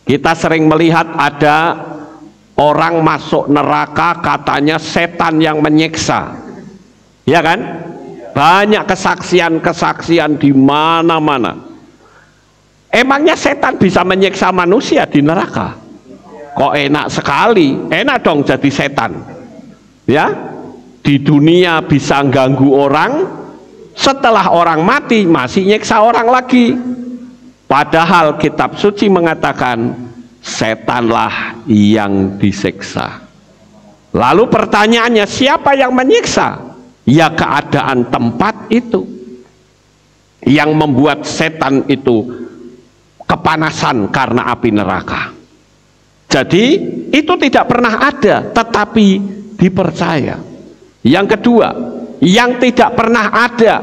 kita sering melihat ada orang masuk neraka, katanya setan yang menyiksa, ya kan? Banyak kesaksian-kesaksian di mana-mana. Emangnya setan bisa menyiksa manusia di neraka? Kok enak sekali, enak dong jadi setan, ya. Di dunia bisa ganggu orang, setelah orang mati masih nyiksa orang lagi. Padahal kitab suci mengatakan setanlah yang disiksa. Lalu pertanyaannya, siapa yang menyiksa? Ya keadaan tempat itu yang membuat setan itu kepanasan karena api neraka. Jadi itu tidak pernah ada, tetapi dipercaya. Yang kedua, yang tidak pernah ada,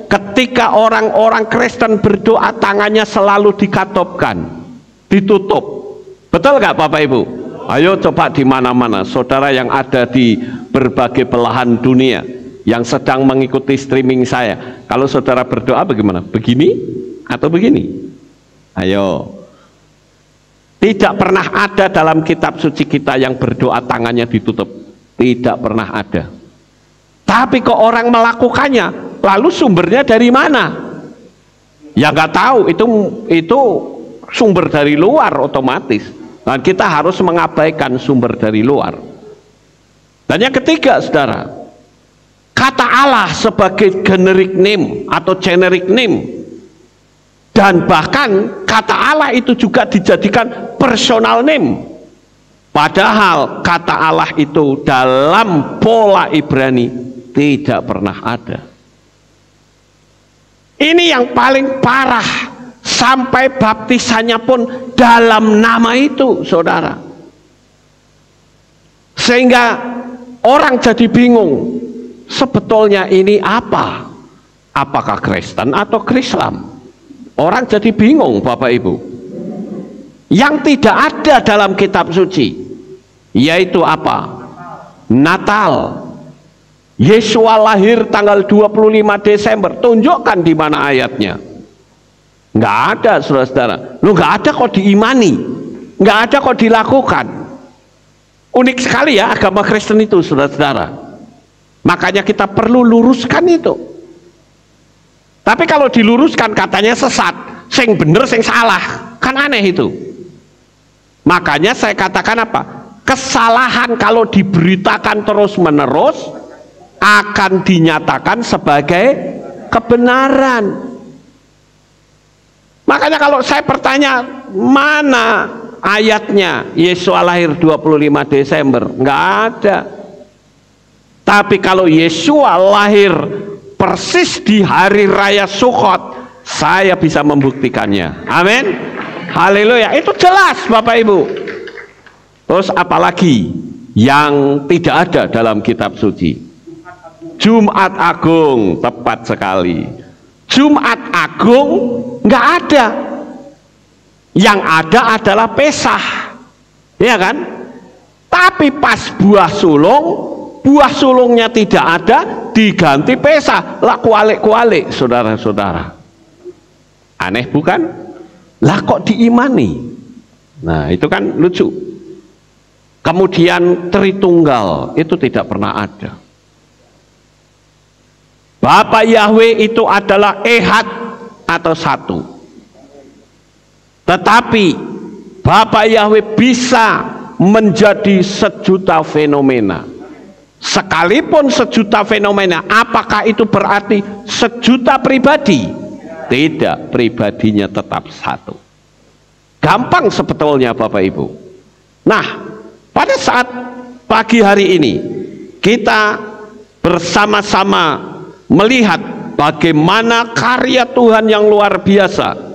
ketika orang-orang Kristen berdoa tangannya selalu dikatopkan, ditutup. Betul nggak Bapak Ibu? Ayo coba di mana-mana, saudara yang ada di berbagai belahan dunia yang sedang mengikuti streaming saya, kalau saudara berdoa bagaimana? Begini atau begini? Ayo. Tidak pernah ada dalam kitab suci kita yang berdoa tangannya ditutup. Tidak pernah ada. Tapi kok orang melakukannya, lalu sumbernya dari mana? Ya nggak tahu, itu sumber dari luar otomatis. Dan kita harus mengabaikan sumber dari luar. Dan yang ketiga, saudara, kata Allah sebagai generic name atau generic name, dan bahkan kata Allah itu juga dijadikan personal name. Padahal kata Allah itu dalam pola Ibrani tidak pernah ada. Ini yang paling parah, sampai baptisannya pun dalam nama itu, saudara. Sehingga orang jadi bingung, sebetulnya ini apa? Apakah Kristen atau Islam? Orang jadi bingung Bapak Ibu. Yang tidak ada dalam kitab suci, yaitu apa? Natal. Yesua lahir tanggal 25 Desember. Tunjukkan di mana ayatnya. Nggak ada, saudara-saudara. Lu nggak ada kok diimani, nggak ada kok dilakukan. Unik sekali ya agama Kristen itu, saudara-saudara. Makanya kita perlu luruskan itu. Tapi kalau diluruskan katanya sesat, sing bener sing salah, kan aneh itu. Makanya saya katakan apa? Kesalahan kalau diberitakan terus-menerus akan dinyatakan sebagai kebenaran. Makanya kalau saya bertanya, mana ayatnya Yesua lahir 25 Desember? Nggak ada. Tapi kalau Yesua lahir persis di hari raya Sukkot, saya bisa membuktikannya. Amin. Haleluya. Itu jelas Bapak Ibu. Terus apalagi yang tidak ada dalam kitab suci? Jumat Agung, tepat sekali. Jumat Agung nggak ada. Yang ada adalah Pesah, ya kan? Tapi pas buah sulungnya tidak ada, diganti Pesah. Lah kualik-kualik, saudara-saudara. Aneh bukan? Lah kok diimani? Nah itu kan lucu. Kemudian Tritunggal itu tidak pernah ada. Bapak Yahweh itu adalah ehad atau satu. Tetapi Bapak Yahweh bisa menjadi sejuta fenomena. Sekalipun sejuta fenomena, apakah itu berarti sejuta pribadi? Tidak, pribadinya tetap satu. Gampang sebetulnya Bapak Ibu. Nah, pada saat pagi hari ini kita bersama-sama melihat bagaimana karya Tuhan yang luar biasa.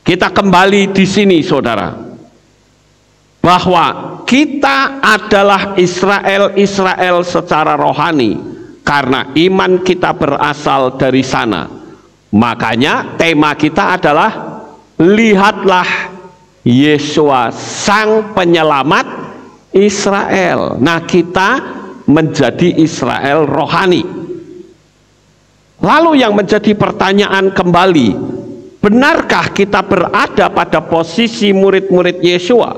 Kita kembali di sini, saudara, bahwa kita adalah Israel secara rohani karena iman kita berasal dari sana. Makanya tema kita adalah lihatlah Yesua sang penyelamat Israel. Nah, kita menjadi Israel rohani. Lalu yang menjadi pertanyaan kembali, benarkah kita berada pada posisi murid-murid Yesua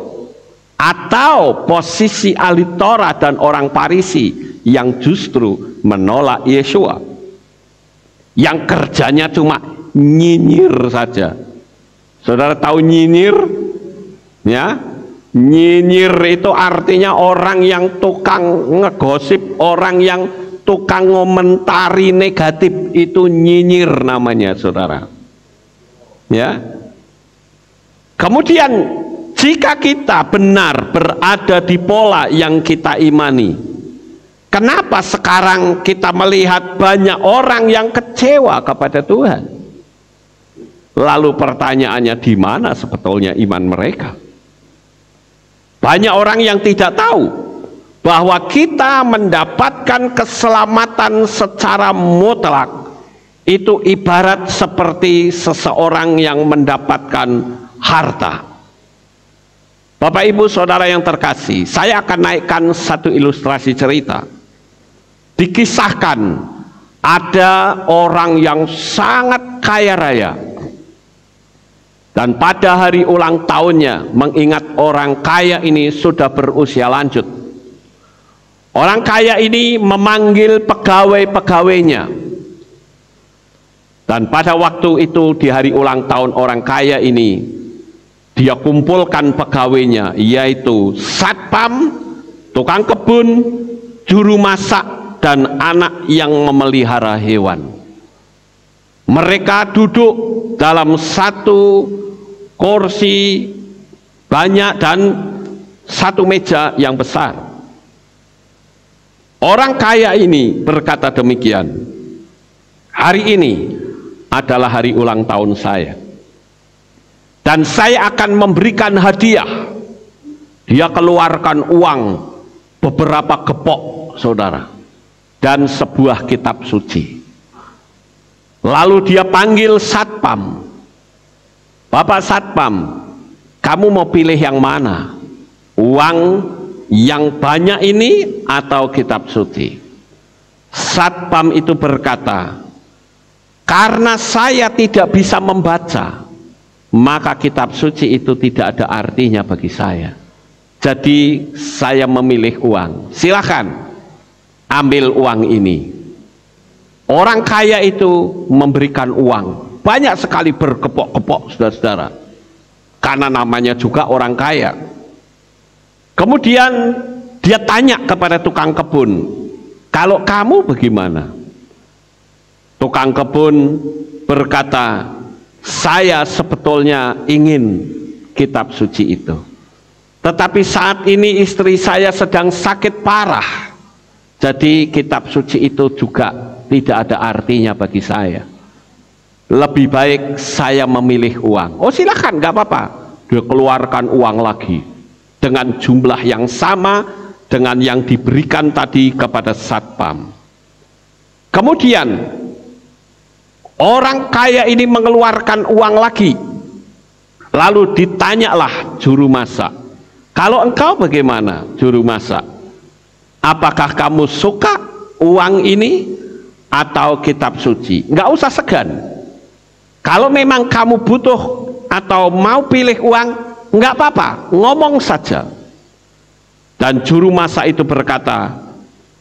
atau posisi ahli Taurat dan orang Farisi yang justru menolak Yesua, yang kerjanya cuma nyinyir saja? Saudara tahu nyinyir? Ya, nyinyir itu artinya orang yang tukang ngegosip, orang yang tukang ngomentari negatif, itu nyinyir namanya, saudara. Ya. Kemudian jika kita benar berada di pola yang kita imani, kenapa sekarang kita melihat banyak orang yang kecewa kepada Tuhan? Lalu pertanyaannya, di mana sebetulnya iman mereka? Banyak orang yang tidak tahu bahwa kita mendapatkan keselamatan secara mutlak itu ibarat seperti seseorang yang mendapatkan harta. Bapak Ibu Saudara yang terkasih, saya akan naikkan satu ilustrasi cerita. Dikisahkan ada orang yang sangat kaya raya, dan pada hari ulang tahunnya, mengingat orang kaya ini sudah berusia lanjut, orang kaya ini memanggil pegawai-pegawainya. Dan pada waktu itu, di hari ulang tahun orang kaya ini, dia kumpulkan pegawainya, yaitu satpam, tukang kebun, juru masak, dan anak yang memelihara hewan. Mereka duduk dalam satu kursi banyak dan satu meja yang besar. Orang kaya ini berkata demikian, hari ini adalah hari ulang tahun saya, dan saya akan memberikan hadiah. Dia keluarkan uang beberapa gepok, saudara, dan sebuah kitab suci. Lalu dia panggil satpam, Bapak satpam, kamu mau pilih yang mana? Uang yang banyak ini atau kitab suci? Satpam itu berkata, karena saya tidak bisa membaca, maka kitab suci itu tidak ada artinya bagi saya. Jadi saya memilih uang. Silakan ambil uang ini. Orang kaya itu memberikan uang banyak sekali, berkepok-kepok, saudara-saudara, karena namanya juga orang kaya. Kemudian dia tanya kepada tukang kebun, kalau kamu bagaimana? Tukang kebun berkata, saya sebetulnya ingin kitab suci itu, tetapi saat ini istri saya sedang sakit parah, jadi kitab suci itu juga tidak ada artinya bagi saya. Lebih baik saya memilih uang. Oh silakan, nggak apa-apa. Dia keluarkan uang lagi dengan jumlah yang sama dengan yang diberikan tadi kepada satpam. Kemudian orang kaya ini mengeluarkan uang lagi. Lalu ditanyalah juru masak, kalau engkau bagaimana, juru masak? Apakah kamu suka uang ini atau kitab suci? Nggak usah segan. Kalau memang kamu butuh atau mau pilih uang, nggak apa-apa, ngomong saja. Dan juru masak itu berkata,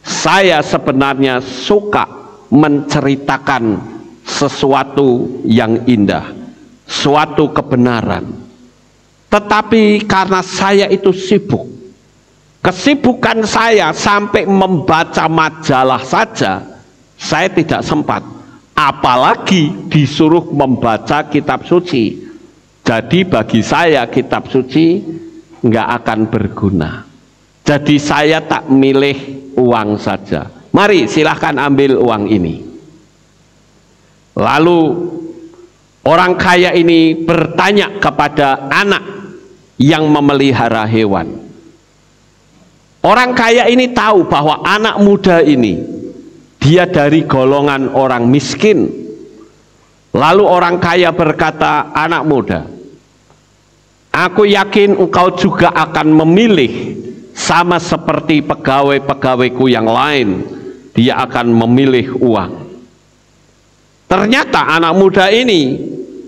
saya sebenarnya suka menceritakan sesuatu yang indah, suatu kebenaran. Tetapi karena saya itu sibuk, kesibukan saya sampai membaca majalah saja, saya tidak sempat. Apalagi disuruh membaca kitab suci. Jadi bagi saya kitab suci nggak akan berguna. Jadi saya tak milih uang saja. Mari silahkan ambil uang ini. Lalu orang kaya ini bertanya kepada anak yang memelihara hewan. Orang kaya ini tahu bahwa anak muda ini dia dari golongan orang miskin. Lalu orang kaya berkata, anak muda, aku yakin engkau juga akan memilih sama seperti pegawai-pegawaiku yang lain. Dia akan memilih uang. Ternyata anak muda ini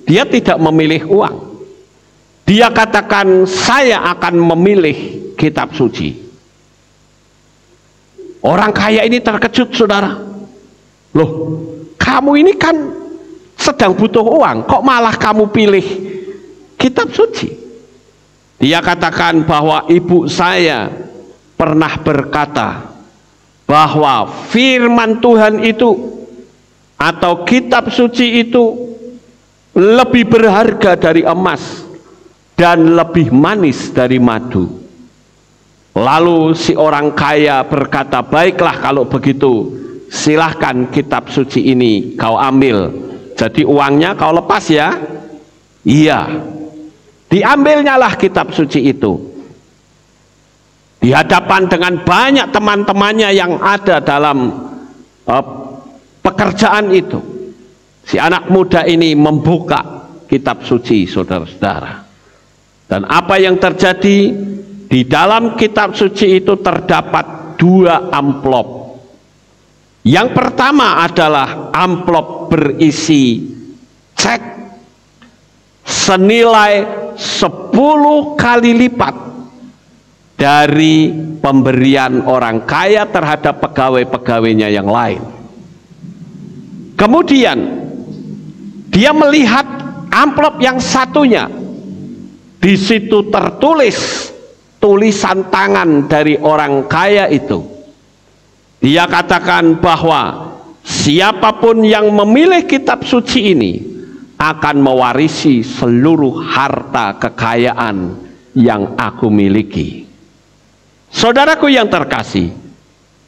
dia tidak memilih uang. Dia katakan, saya akan memilih kitab suci. Orang kaya ini terkejut, saudara. Loh, kamu ini kan sedang butuh uang, kok malah kamu pilih kitab suci? Dia katakan bahwa ibu saya pernah berkata bahwa firman Tuhan itu atau kitab suci itu lebih berharga dari emas dan lebih manis dari madu. Lalu si orang kaya berkata, baiklah kalau begitu, silahkan kitab suci ini kau ambil. Jadi uangnya kau lepas ya? Iya. Diambilnya lah kitab suci itu. Di hadapan dengan banyak teman-temannya yang ada dalam pekerjaan itu. Si anak muda ini membuka kitab suci, saudara-saudara. Dan apa yang terjadi? Di dalam kitab suci itu terdapat 2 amplop. Yang pertama adalah amplop berisi cek senilai 10 kali lipat dari pemberian orang kaya terhadap pegawai-pegawainya yang lain. Kemudian dia melihat amplop yang satunya. Di situ tertulis tulisan tangan dari orang kaya itu. Dia katakan bahwa siapapun yang memilih kitab suci ini akan mewarisi seluruh harta kekayaan yang aku miliki. Saudaraku yang terkasih,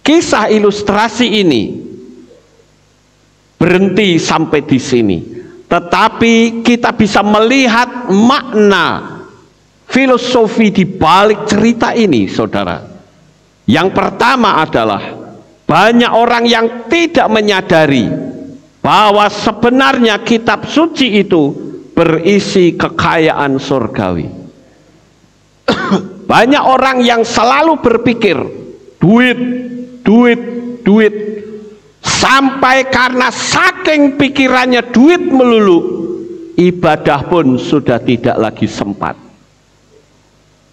kisah ilustrasi ini berhenti sampai di sini. Tetapi kita bisa melihat makna filosofi di balik cerita ini, saudara. Yang pertama adalah banyak orang yang tidak menyadari bahwa sebenarnya kitab suci itu berisi kekayaan surgawi. Banyak orang yang selalu berpikir duit, duit, duit, sampai karena saking pikirannya duit melulu, ibadah pun sudah tidak lagi sempat.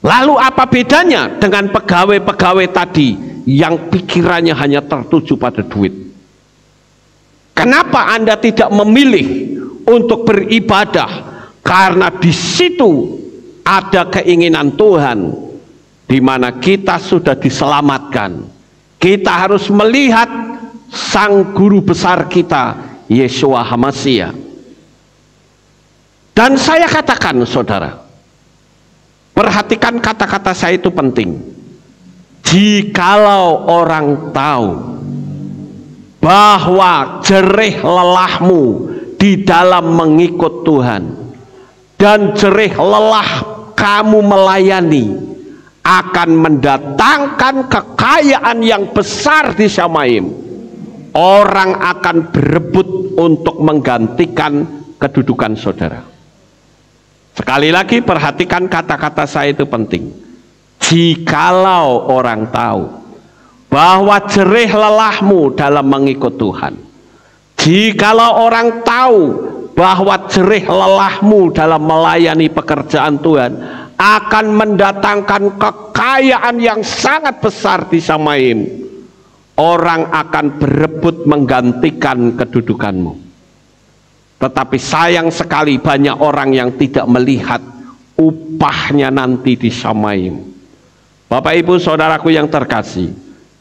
Lalu apa bedanya dengan pegawai-pegawai tadi yang pikirannya hanya tertuju pada duit? Kenapa Anda tidak memilih untuk beribadah? Karena di situ ada keinginan Tuhan, di mana kita sudah diselamatkan. Kita harus melihat Sang Guru besar kita, Yeshua HaMashiach. Dan saya katakan, saudara, perhatikan kata-kata saya itu penting. Jikalau orang tahu bahwa jerih lelahmu di dalam mengikut Tuhan dan jerih lelah kamu melayani akan mendatangkan kekayaan yang besar di Syamaim, orang akan berebut untuk menggantikan kedudukan saudara. Sekali lagi perhatikan kata-kata saya itu penting. Jikalau orang tahu bahwa jerih lelahmu dalam mengikut Tuhan, jikalau orang tahu bahwa jerih lelahmu dalam melayani pekerjaan Tuhan akan mendatangkan kekayaan yang sangat besar di Syamaim, orang akan berebut menggantikan kedudukanmu. Tetapi sayang sekali banyak orang yang tidak melihat upahnya nanti di Syamaim. Bapak Ibu saudaraku yang terkasih,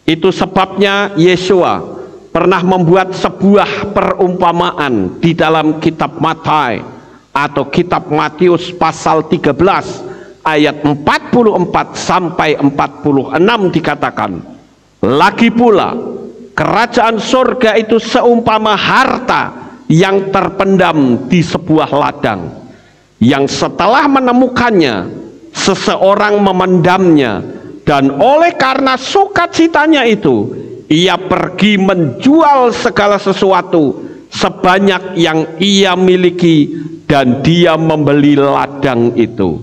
itu sebabnya Yeshua pernah membuat sebuah perumpamaan di dalam kitab Matius atau kitab Matius pasal 13 ayat 44 sampai 46 dikatakan, lagi pula kerajaan surga itu seumpama harta yang terpendam di sebuah ladang, yang setelah menemukannya seseorang memendamnya, dan oleh karena sukacitanya itu ia pergi menjual segala sesuatu sebanyak yang ia miliki, dan dia membeli ladang itu.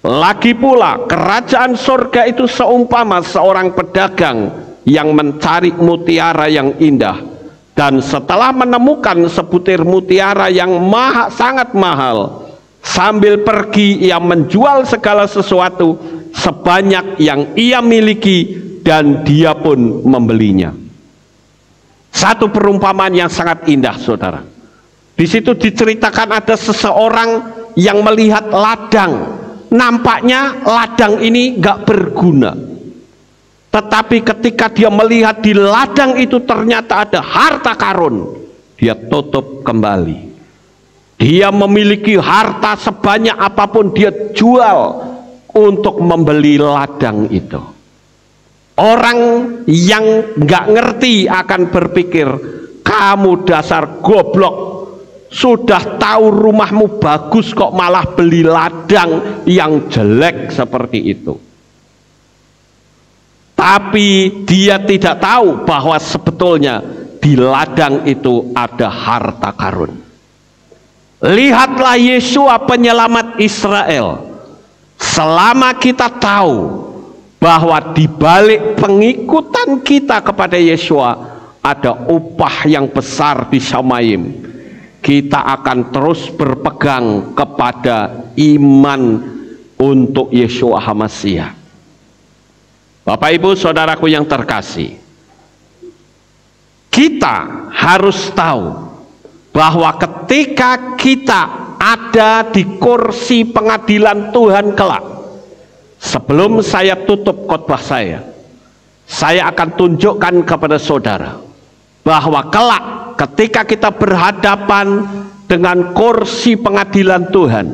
Lagi pula kerajaan surga itu seumpama seorang pedagang yang mencari mutiara yang indah, dan setelah menemukan sebutir mutiara yang sangat mahal, sambil pergi ia menjual segala sesuatu sebanyak yang ia miliki, dan dia pun membelinya. Satu perumpamaan yang sangat indah, saudara. Di situ diceritakan ada seseorang yang melihat ladang. Nampaknya ladang ini nggak berguna. Tetapi ketika dia melihat di ladang itu ternyata ada harta karun, dia tutup kembali. Dia memiliki harta sebanyak apapun, dia jual untuk membeli ladang itu. Orang yang nggak ngerti akan berpikir, kamu dasar goblok, sudah tahu rumahmu bagus kok malah beli ladang yang jelek seperti itu. Tapi dia tidak tahu bahwa sebetulnya di ladang itu ada harta karun. Lihatlah Yeshua penyelamat Israel. Selama kita tahu bahwa di balik pengikutan kita kepada Yeshua ada upah yang besar di Shamayim, kita akan terus berpegang kepada iman untuk Yeshua HaMashiach. Bapak Ibu saudaraku yang terkasih, kita harus tahu bahwa ketika kita ada di kursi pengadilan Tuhan kelak, sebelum saya tutup khotbah saya akan tunjukkan kepada saudara bahwa kelak ketika kita berhadapan dengan kursi pengadilan Tuhan,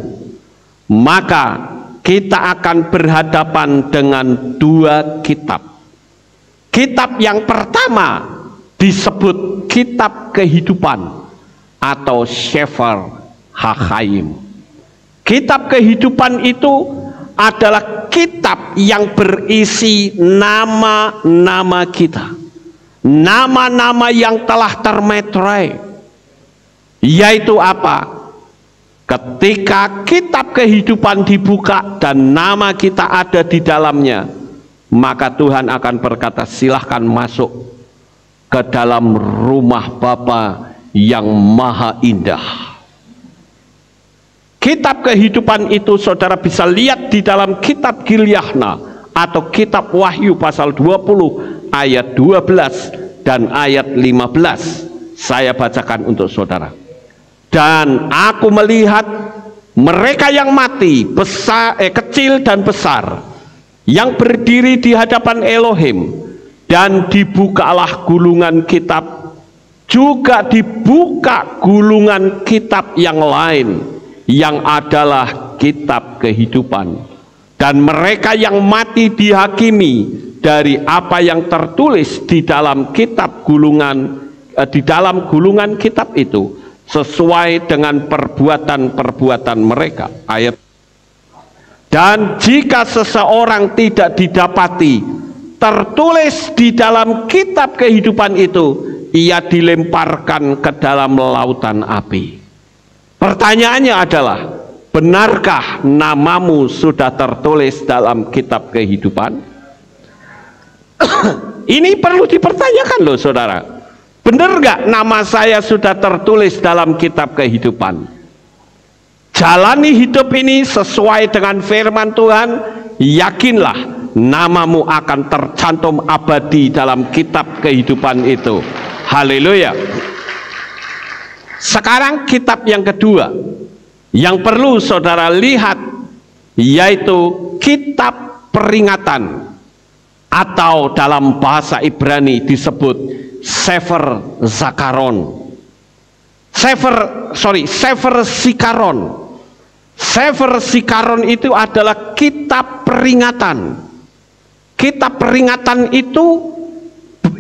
maka kita akan berhadapan dengan dua kitab. Kitab yang pertama disebut kitab kehidupan atau Sefer HaChaim. Kitab kehidupan itu adalah kitab yang berisi nama-nama kita, nama-nama yang telah termeterai. Yaitu apa? Ketika kitab kehidupan dibuka dan nama kita ada di dalamnya, maka Tuhan akan berkata, silahkan masuk ke dalam rumah Bapa yang maha indah. Kitab kehidupan itu saudara bisa lihat di dalam kitab Gilyahna atau kitab Wahyu pasal 20 ayat 12 dan ayat 15. Saya bacakan untuk saudara. Dan aku melihat mereka yang mati, kecil dan besar, yang berdiri di hadapan Elohim, dan dibukalah gulungan kitab, juga dibuka gulungan kitab yang lain, yang adalah kitab kehidupan. Dan mereka yang mati dihakimi dari apa yang tertulis di dalam kitab di dalam gulungan kitab itu, sesuai dengan perbuatan-perbuatan mereka. Ayat. Dan jika seseorang tidak didapati tertulis di dalam kitab kehidupan itu, ia dilemparkan ke dalam lautan api. Pertanyaannya adalah, benarkah namamu sudah tertulis dalam kitab kehidupan? Ini perlu dipertanyakan loh saudara. Benar gak nama saya sudah tertulis dalam kitab kehidupan? Jalani hidup ini sesuai dengan firman Tuhan, yakinlah namamu akan tercantum abadi dalam kitab kehidupan itu. Haleluya. Sekarang kitab yang kedua yang perlu saudara lihat, yaitu kitab peringatan, atau dalam bahasa Ibrani disebut Sefer Zakaron. Sefer Sikaron. Sefer Sikaron itu adalah kitab kitab peringatan. Kitab peringatan itu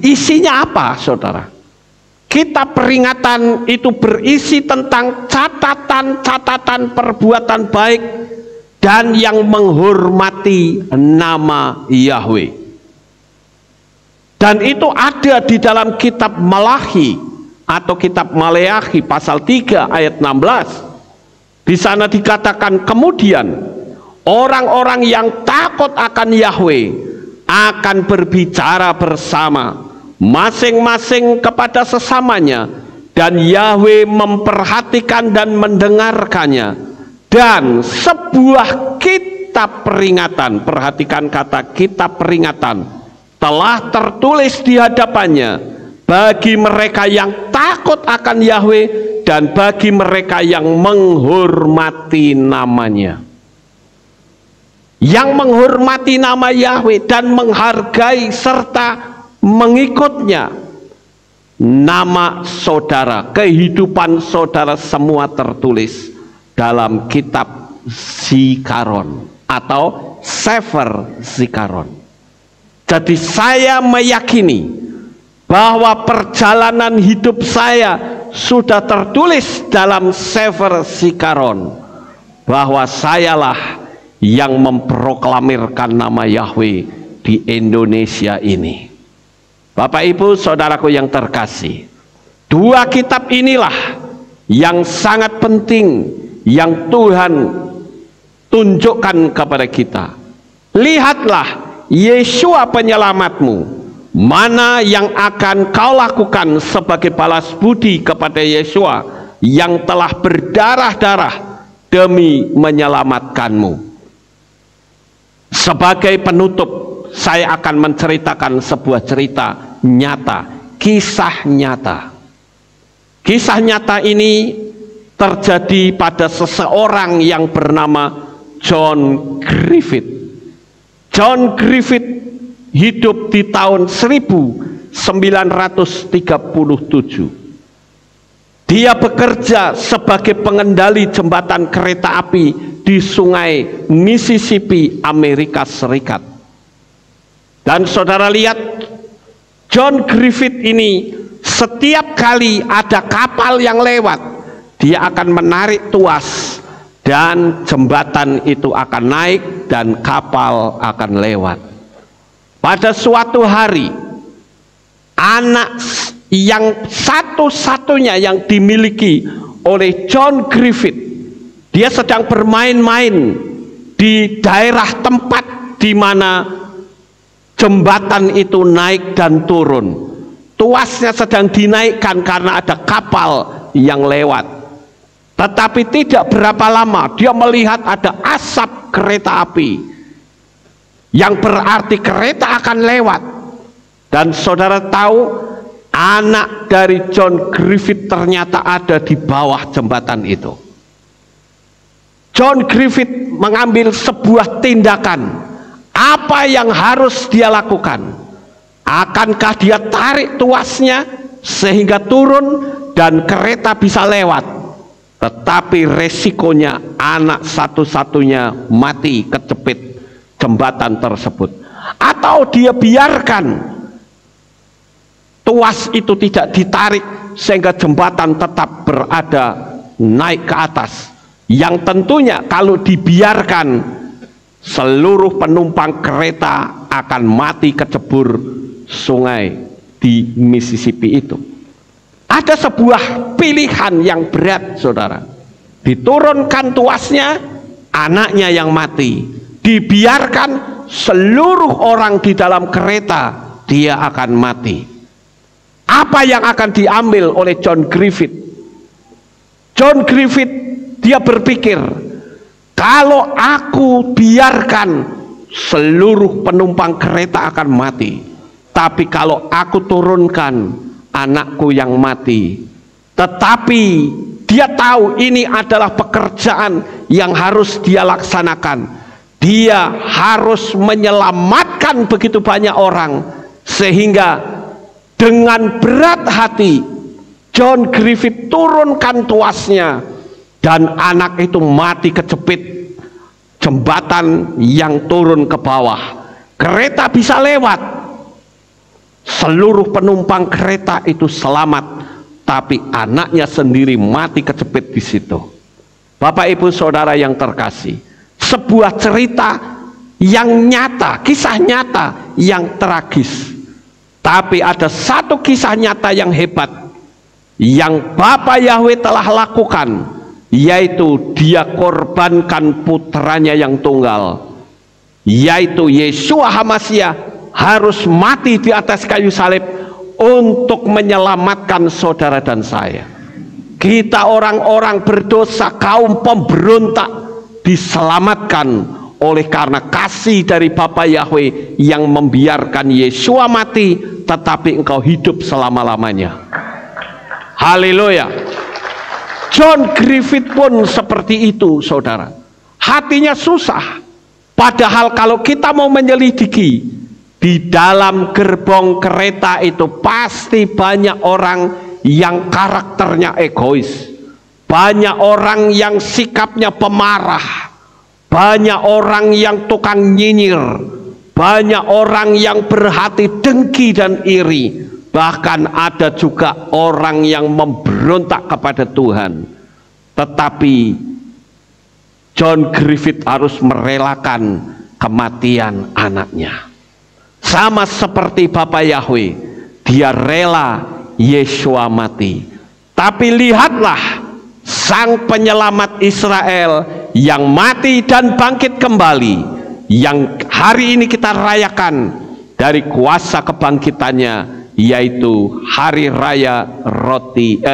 isinya apa, saudara? Kitab peringatan itu berisi tentang catatan-catatan perbuatan baik dan yang menghormati nama Yahweh. Dan itu ada di dalam kitab Malachi atau kitab Maleakhi pasal 3 ayat 16. Di sana dikatakan, kemudian orang-orang yang takut akan Yahweh akan berbicara bersama masing-masing kepada sesamanya, dan Yahweh memperhatikan dan mendengarkannya. Dan sebuah kitab peringatan, perhatikan kata kitab peringatan, telah tertulis di hadapannya bagi mereka yang takut akan Yahweh dan bagi mereka yang menghormati namanya. Yang menghormati nama Yahweh dan menghargai serta mengikutnya. Nama saudara, kehidupan saudara semua tertulis dalam kitab Zikaron atau Sefer Zikaron. Jadi saya meyakini bahwa perjalanan hidup saya sudah tertulis dalam Sefer Zikaron, bahwa sayalah yang memproklamirkan nama Yahweh di Indonesia ini. Bapak Ibu saudaraku yang terkasih, dua kitab inilah yang sangat penting yang Tuhan tunjukkan kepada kita. Lihatlah Yeshua penyelamatmu, mana yang akan kau lakukan sebagai balas budi kepada Yeshua yang telah berdarah-darah demi menyelamatkanmu. Sebagai penutup, saya akan menceritakan sebuah cerita nyata, kisah nyata. Kisah nyata ini terjadi pada seseorang yang bernama John Griffith. John Griffith hidup di tahun 1937. Dia bekerja sebagai pengendali jembatan kereta api di sungai Mississippi, Amerika Serikat. Dan saudara lihat, John Griffith ini setiap kali ada kapal yang lewat, dia akan menarik tuas dan jembatan itu akan naik dan kapal akan lewat. Pada suatu hari, anak yang satu-satunya yang dimiliki oleh John Griffith, dia sedang bermain-main di daerah tempat di mana jembatan itu naik dan turun. Tuasnya sedang dinaikkan karena ada kapal yang lewat. Tetapi tidak berapa lama dia melihat ada asap kereta api, yang berarti kereta akan lewat. Dan saudara tahu, anak dari John Griffith ternyata ada di bawah jembatan itu. John Griffith mengambil sebuah tindakan. Apa yang harus dia lakukan? Akankah dia tarik tuasnya sehingga turun dan kereta bisa lewat? Tetapi resikonya anak satu-satunya mati kecepit jembatan tersebut. Atau dia biarkan tuas itu tidak ditarik sehingga jembatan tetap berada naik ke atas, yang tentunya kalau dibiarkan seluruh penumpang kereta akan mati kecebur sungai di Mississippi itu. Ada sebuah pilihan yang berat, saudara. Diturunkan tuasnya, anaknya yang mati. Dibiarkan seluruh orang di dalam kereta, dia akan mati. Apa yang akan diambil oleh John Griffith? John Griffith, dia berpikir, kalau aku biarkan seluruh penumpang kereta akan mati, tapi kalau aku turunkan anakku yang mati. Tetapi dia tahu ini adalah pekerjaan yang harus dia laksanakan. Dia harus menyelamatkan begitu banyak orang, sehingga dengan berat hati John Griffith turunkan tuasnya, dan anak itu mati kejepit jembatan yang turun ke bawah. Kereta bisa lewat, seluruh penumpang kereta itu selamat, tapi anaknya sendiri mati kecepit di situ. Bapak Ibu Saudara yang terkasih, sebuah cerita yang nyata, kisah nyata yang tragis. Tapi ada satu kisah nyata yang hebat yang Bapa Yahweh telah lakukan, yaitu Dia korbankan putranya yang tunggal, yaitu Yeshua HaMasyiah, harus mati di atas kayu salib untuk menyelamatkan saudara dan saya. Kita orang-orang berdosa, kaum pemberontak, diselamatkan oleh karena kasih dari Bapa Yahweh yang membiarkan Yeshua mati, tetapi engkau hidup selama-lamanya. Haleluya. John Griffith pun seperti itu, saudara. Hatinya susah. Padahal kalau kita mau menyelidiki, di dalam gerbong kereta itu pasti banyak orang yang karakternya egois, banyak orang yang sikapnya pemarah, banyak orang yang tukang nyinyir, banyak orang yang berhati dengki dan iri, bahkan ada juga orang yang memberontak kepada Tuhan. Tetapi John Griffith harus merelakan kematian anaknya. Sama seperti Bapa Yahweh, Dia rela Yeshua mati. Tapi lihatlah Sang Penyelamat Israel yang mati dan bangkit kembali, yang hari ini kita rayakan dari kuasa kebangkitannya, yaitu hari raya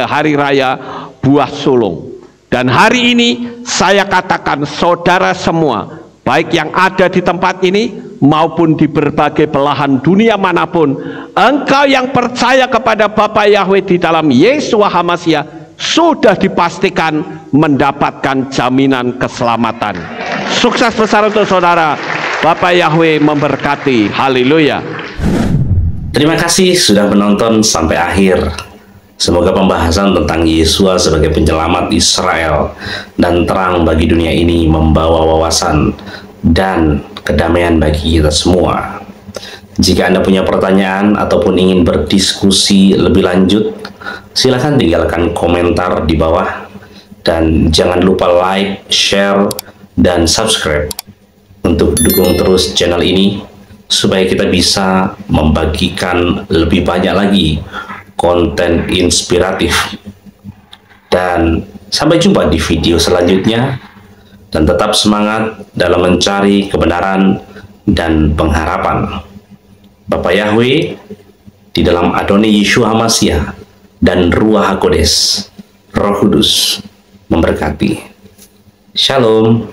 hari raya buah sulung. Dan hari ini saya katakan, saudara semua, baik yang ada di tempat ini maupun di berbagai belahan dunia manapun, engkau yang percaya kepada Bapa Yahweh di dalam Yeshua HaMasyiah sudah dipastikan mendapatkan jaminan keselamatan. Sukses besar untuk saudara. Bapa Yahweh memberkati. Haleluya.
Terima kasih sudah menonton sampai akhir. Semoga pembahasan tentang Yeshua sebagai penyelamat Israel dan terang bagi dunia ini membawa wawasan dan kedamaian bagi kita semua. Jika Anda punya pertanyaan ataupun ingin berdiskusi lebih lanjut, silakan tinggalkan komentar di bawah. Dan jangan lupa like, share, dan subscribe untuk dukung terus channel ini, supaya kita bisa membagikan lebih banyak lagi konten inspiratif. Dan sampai jumpa di video selanjutnya, dan tetap semangat dalam mencari kebenaran dan pengharapan. Bapa Yahweh di dalam Adonai Yeshua HaMasyiah dan Ruach HaKodes, Roh Kudus memberkati. Shalom.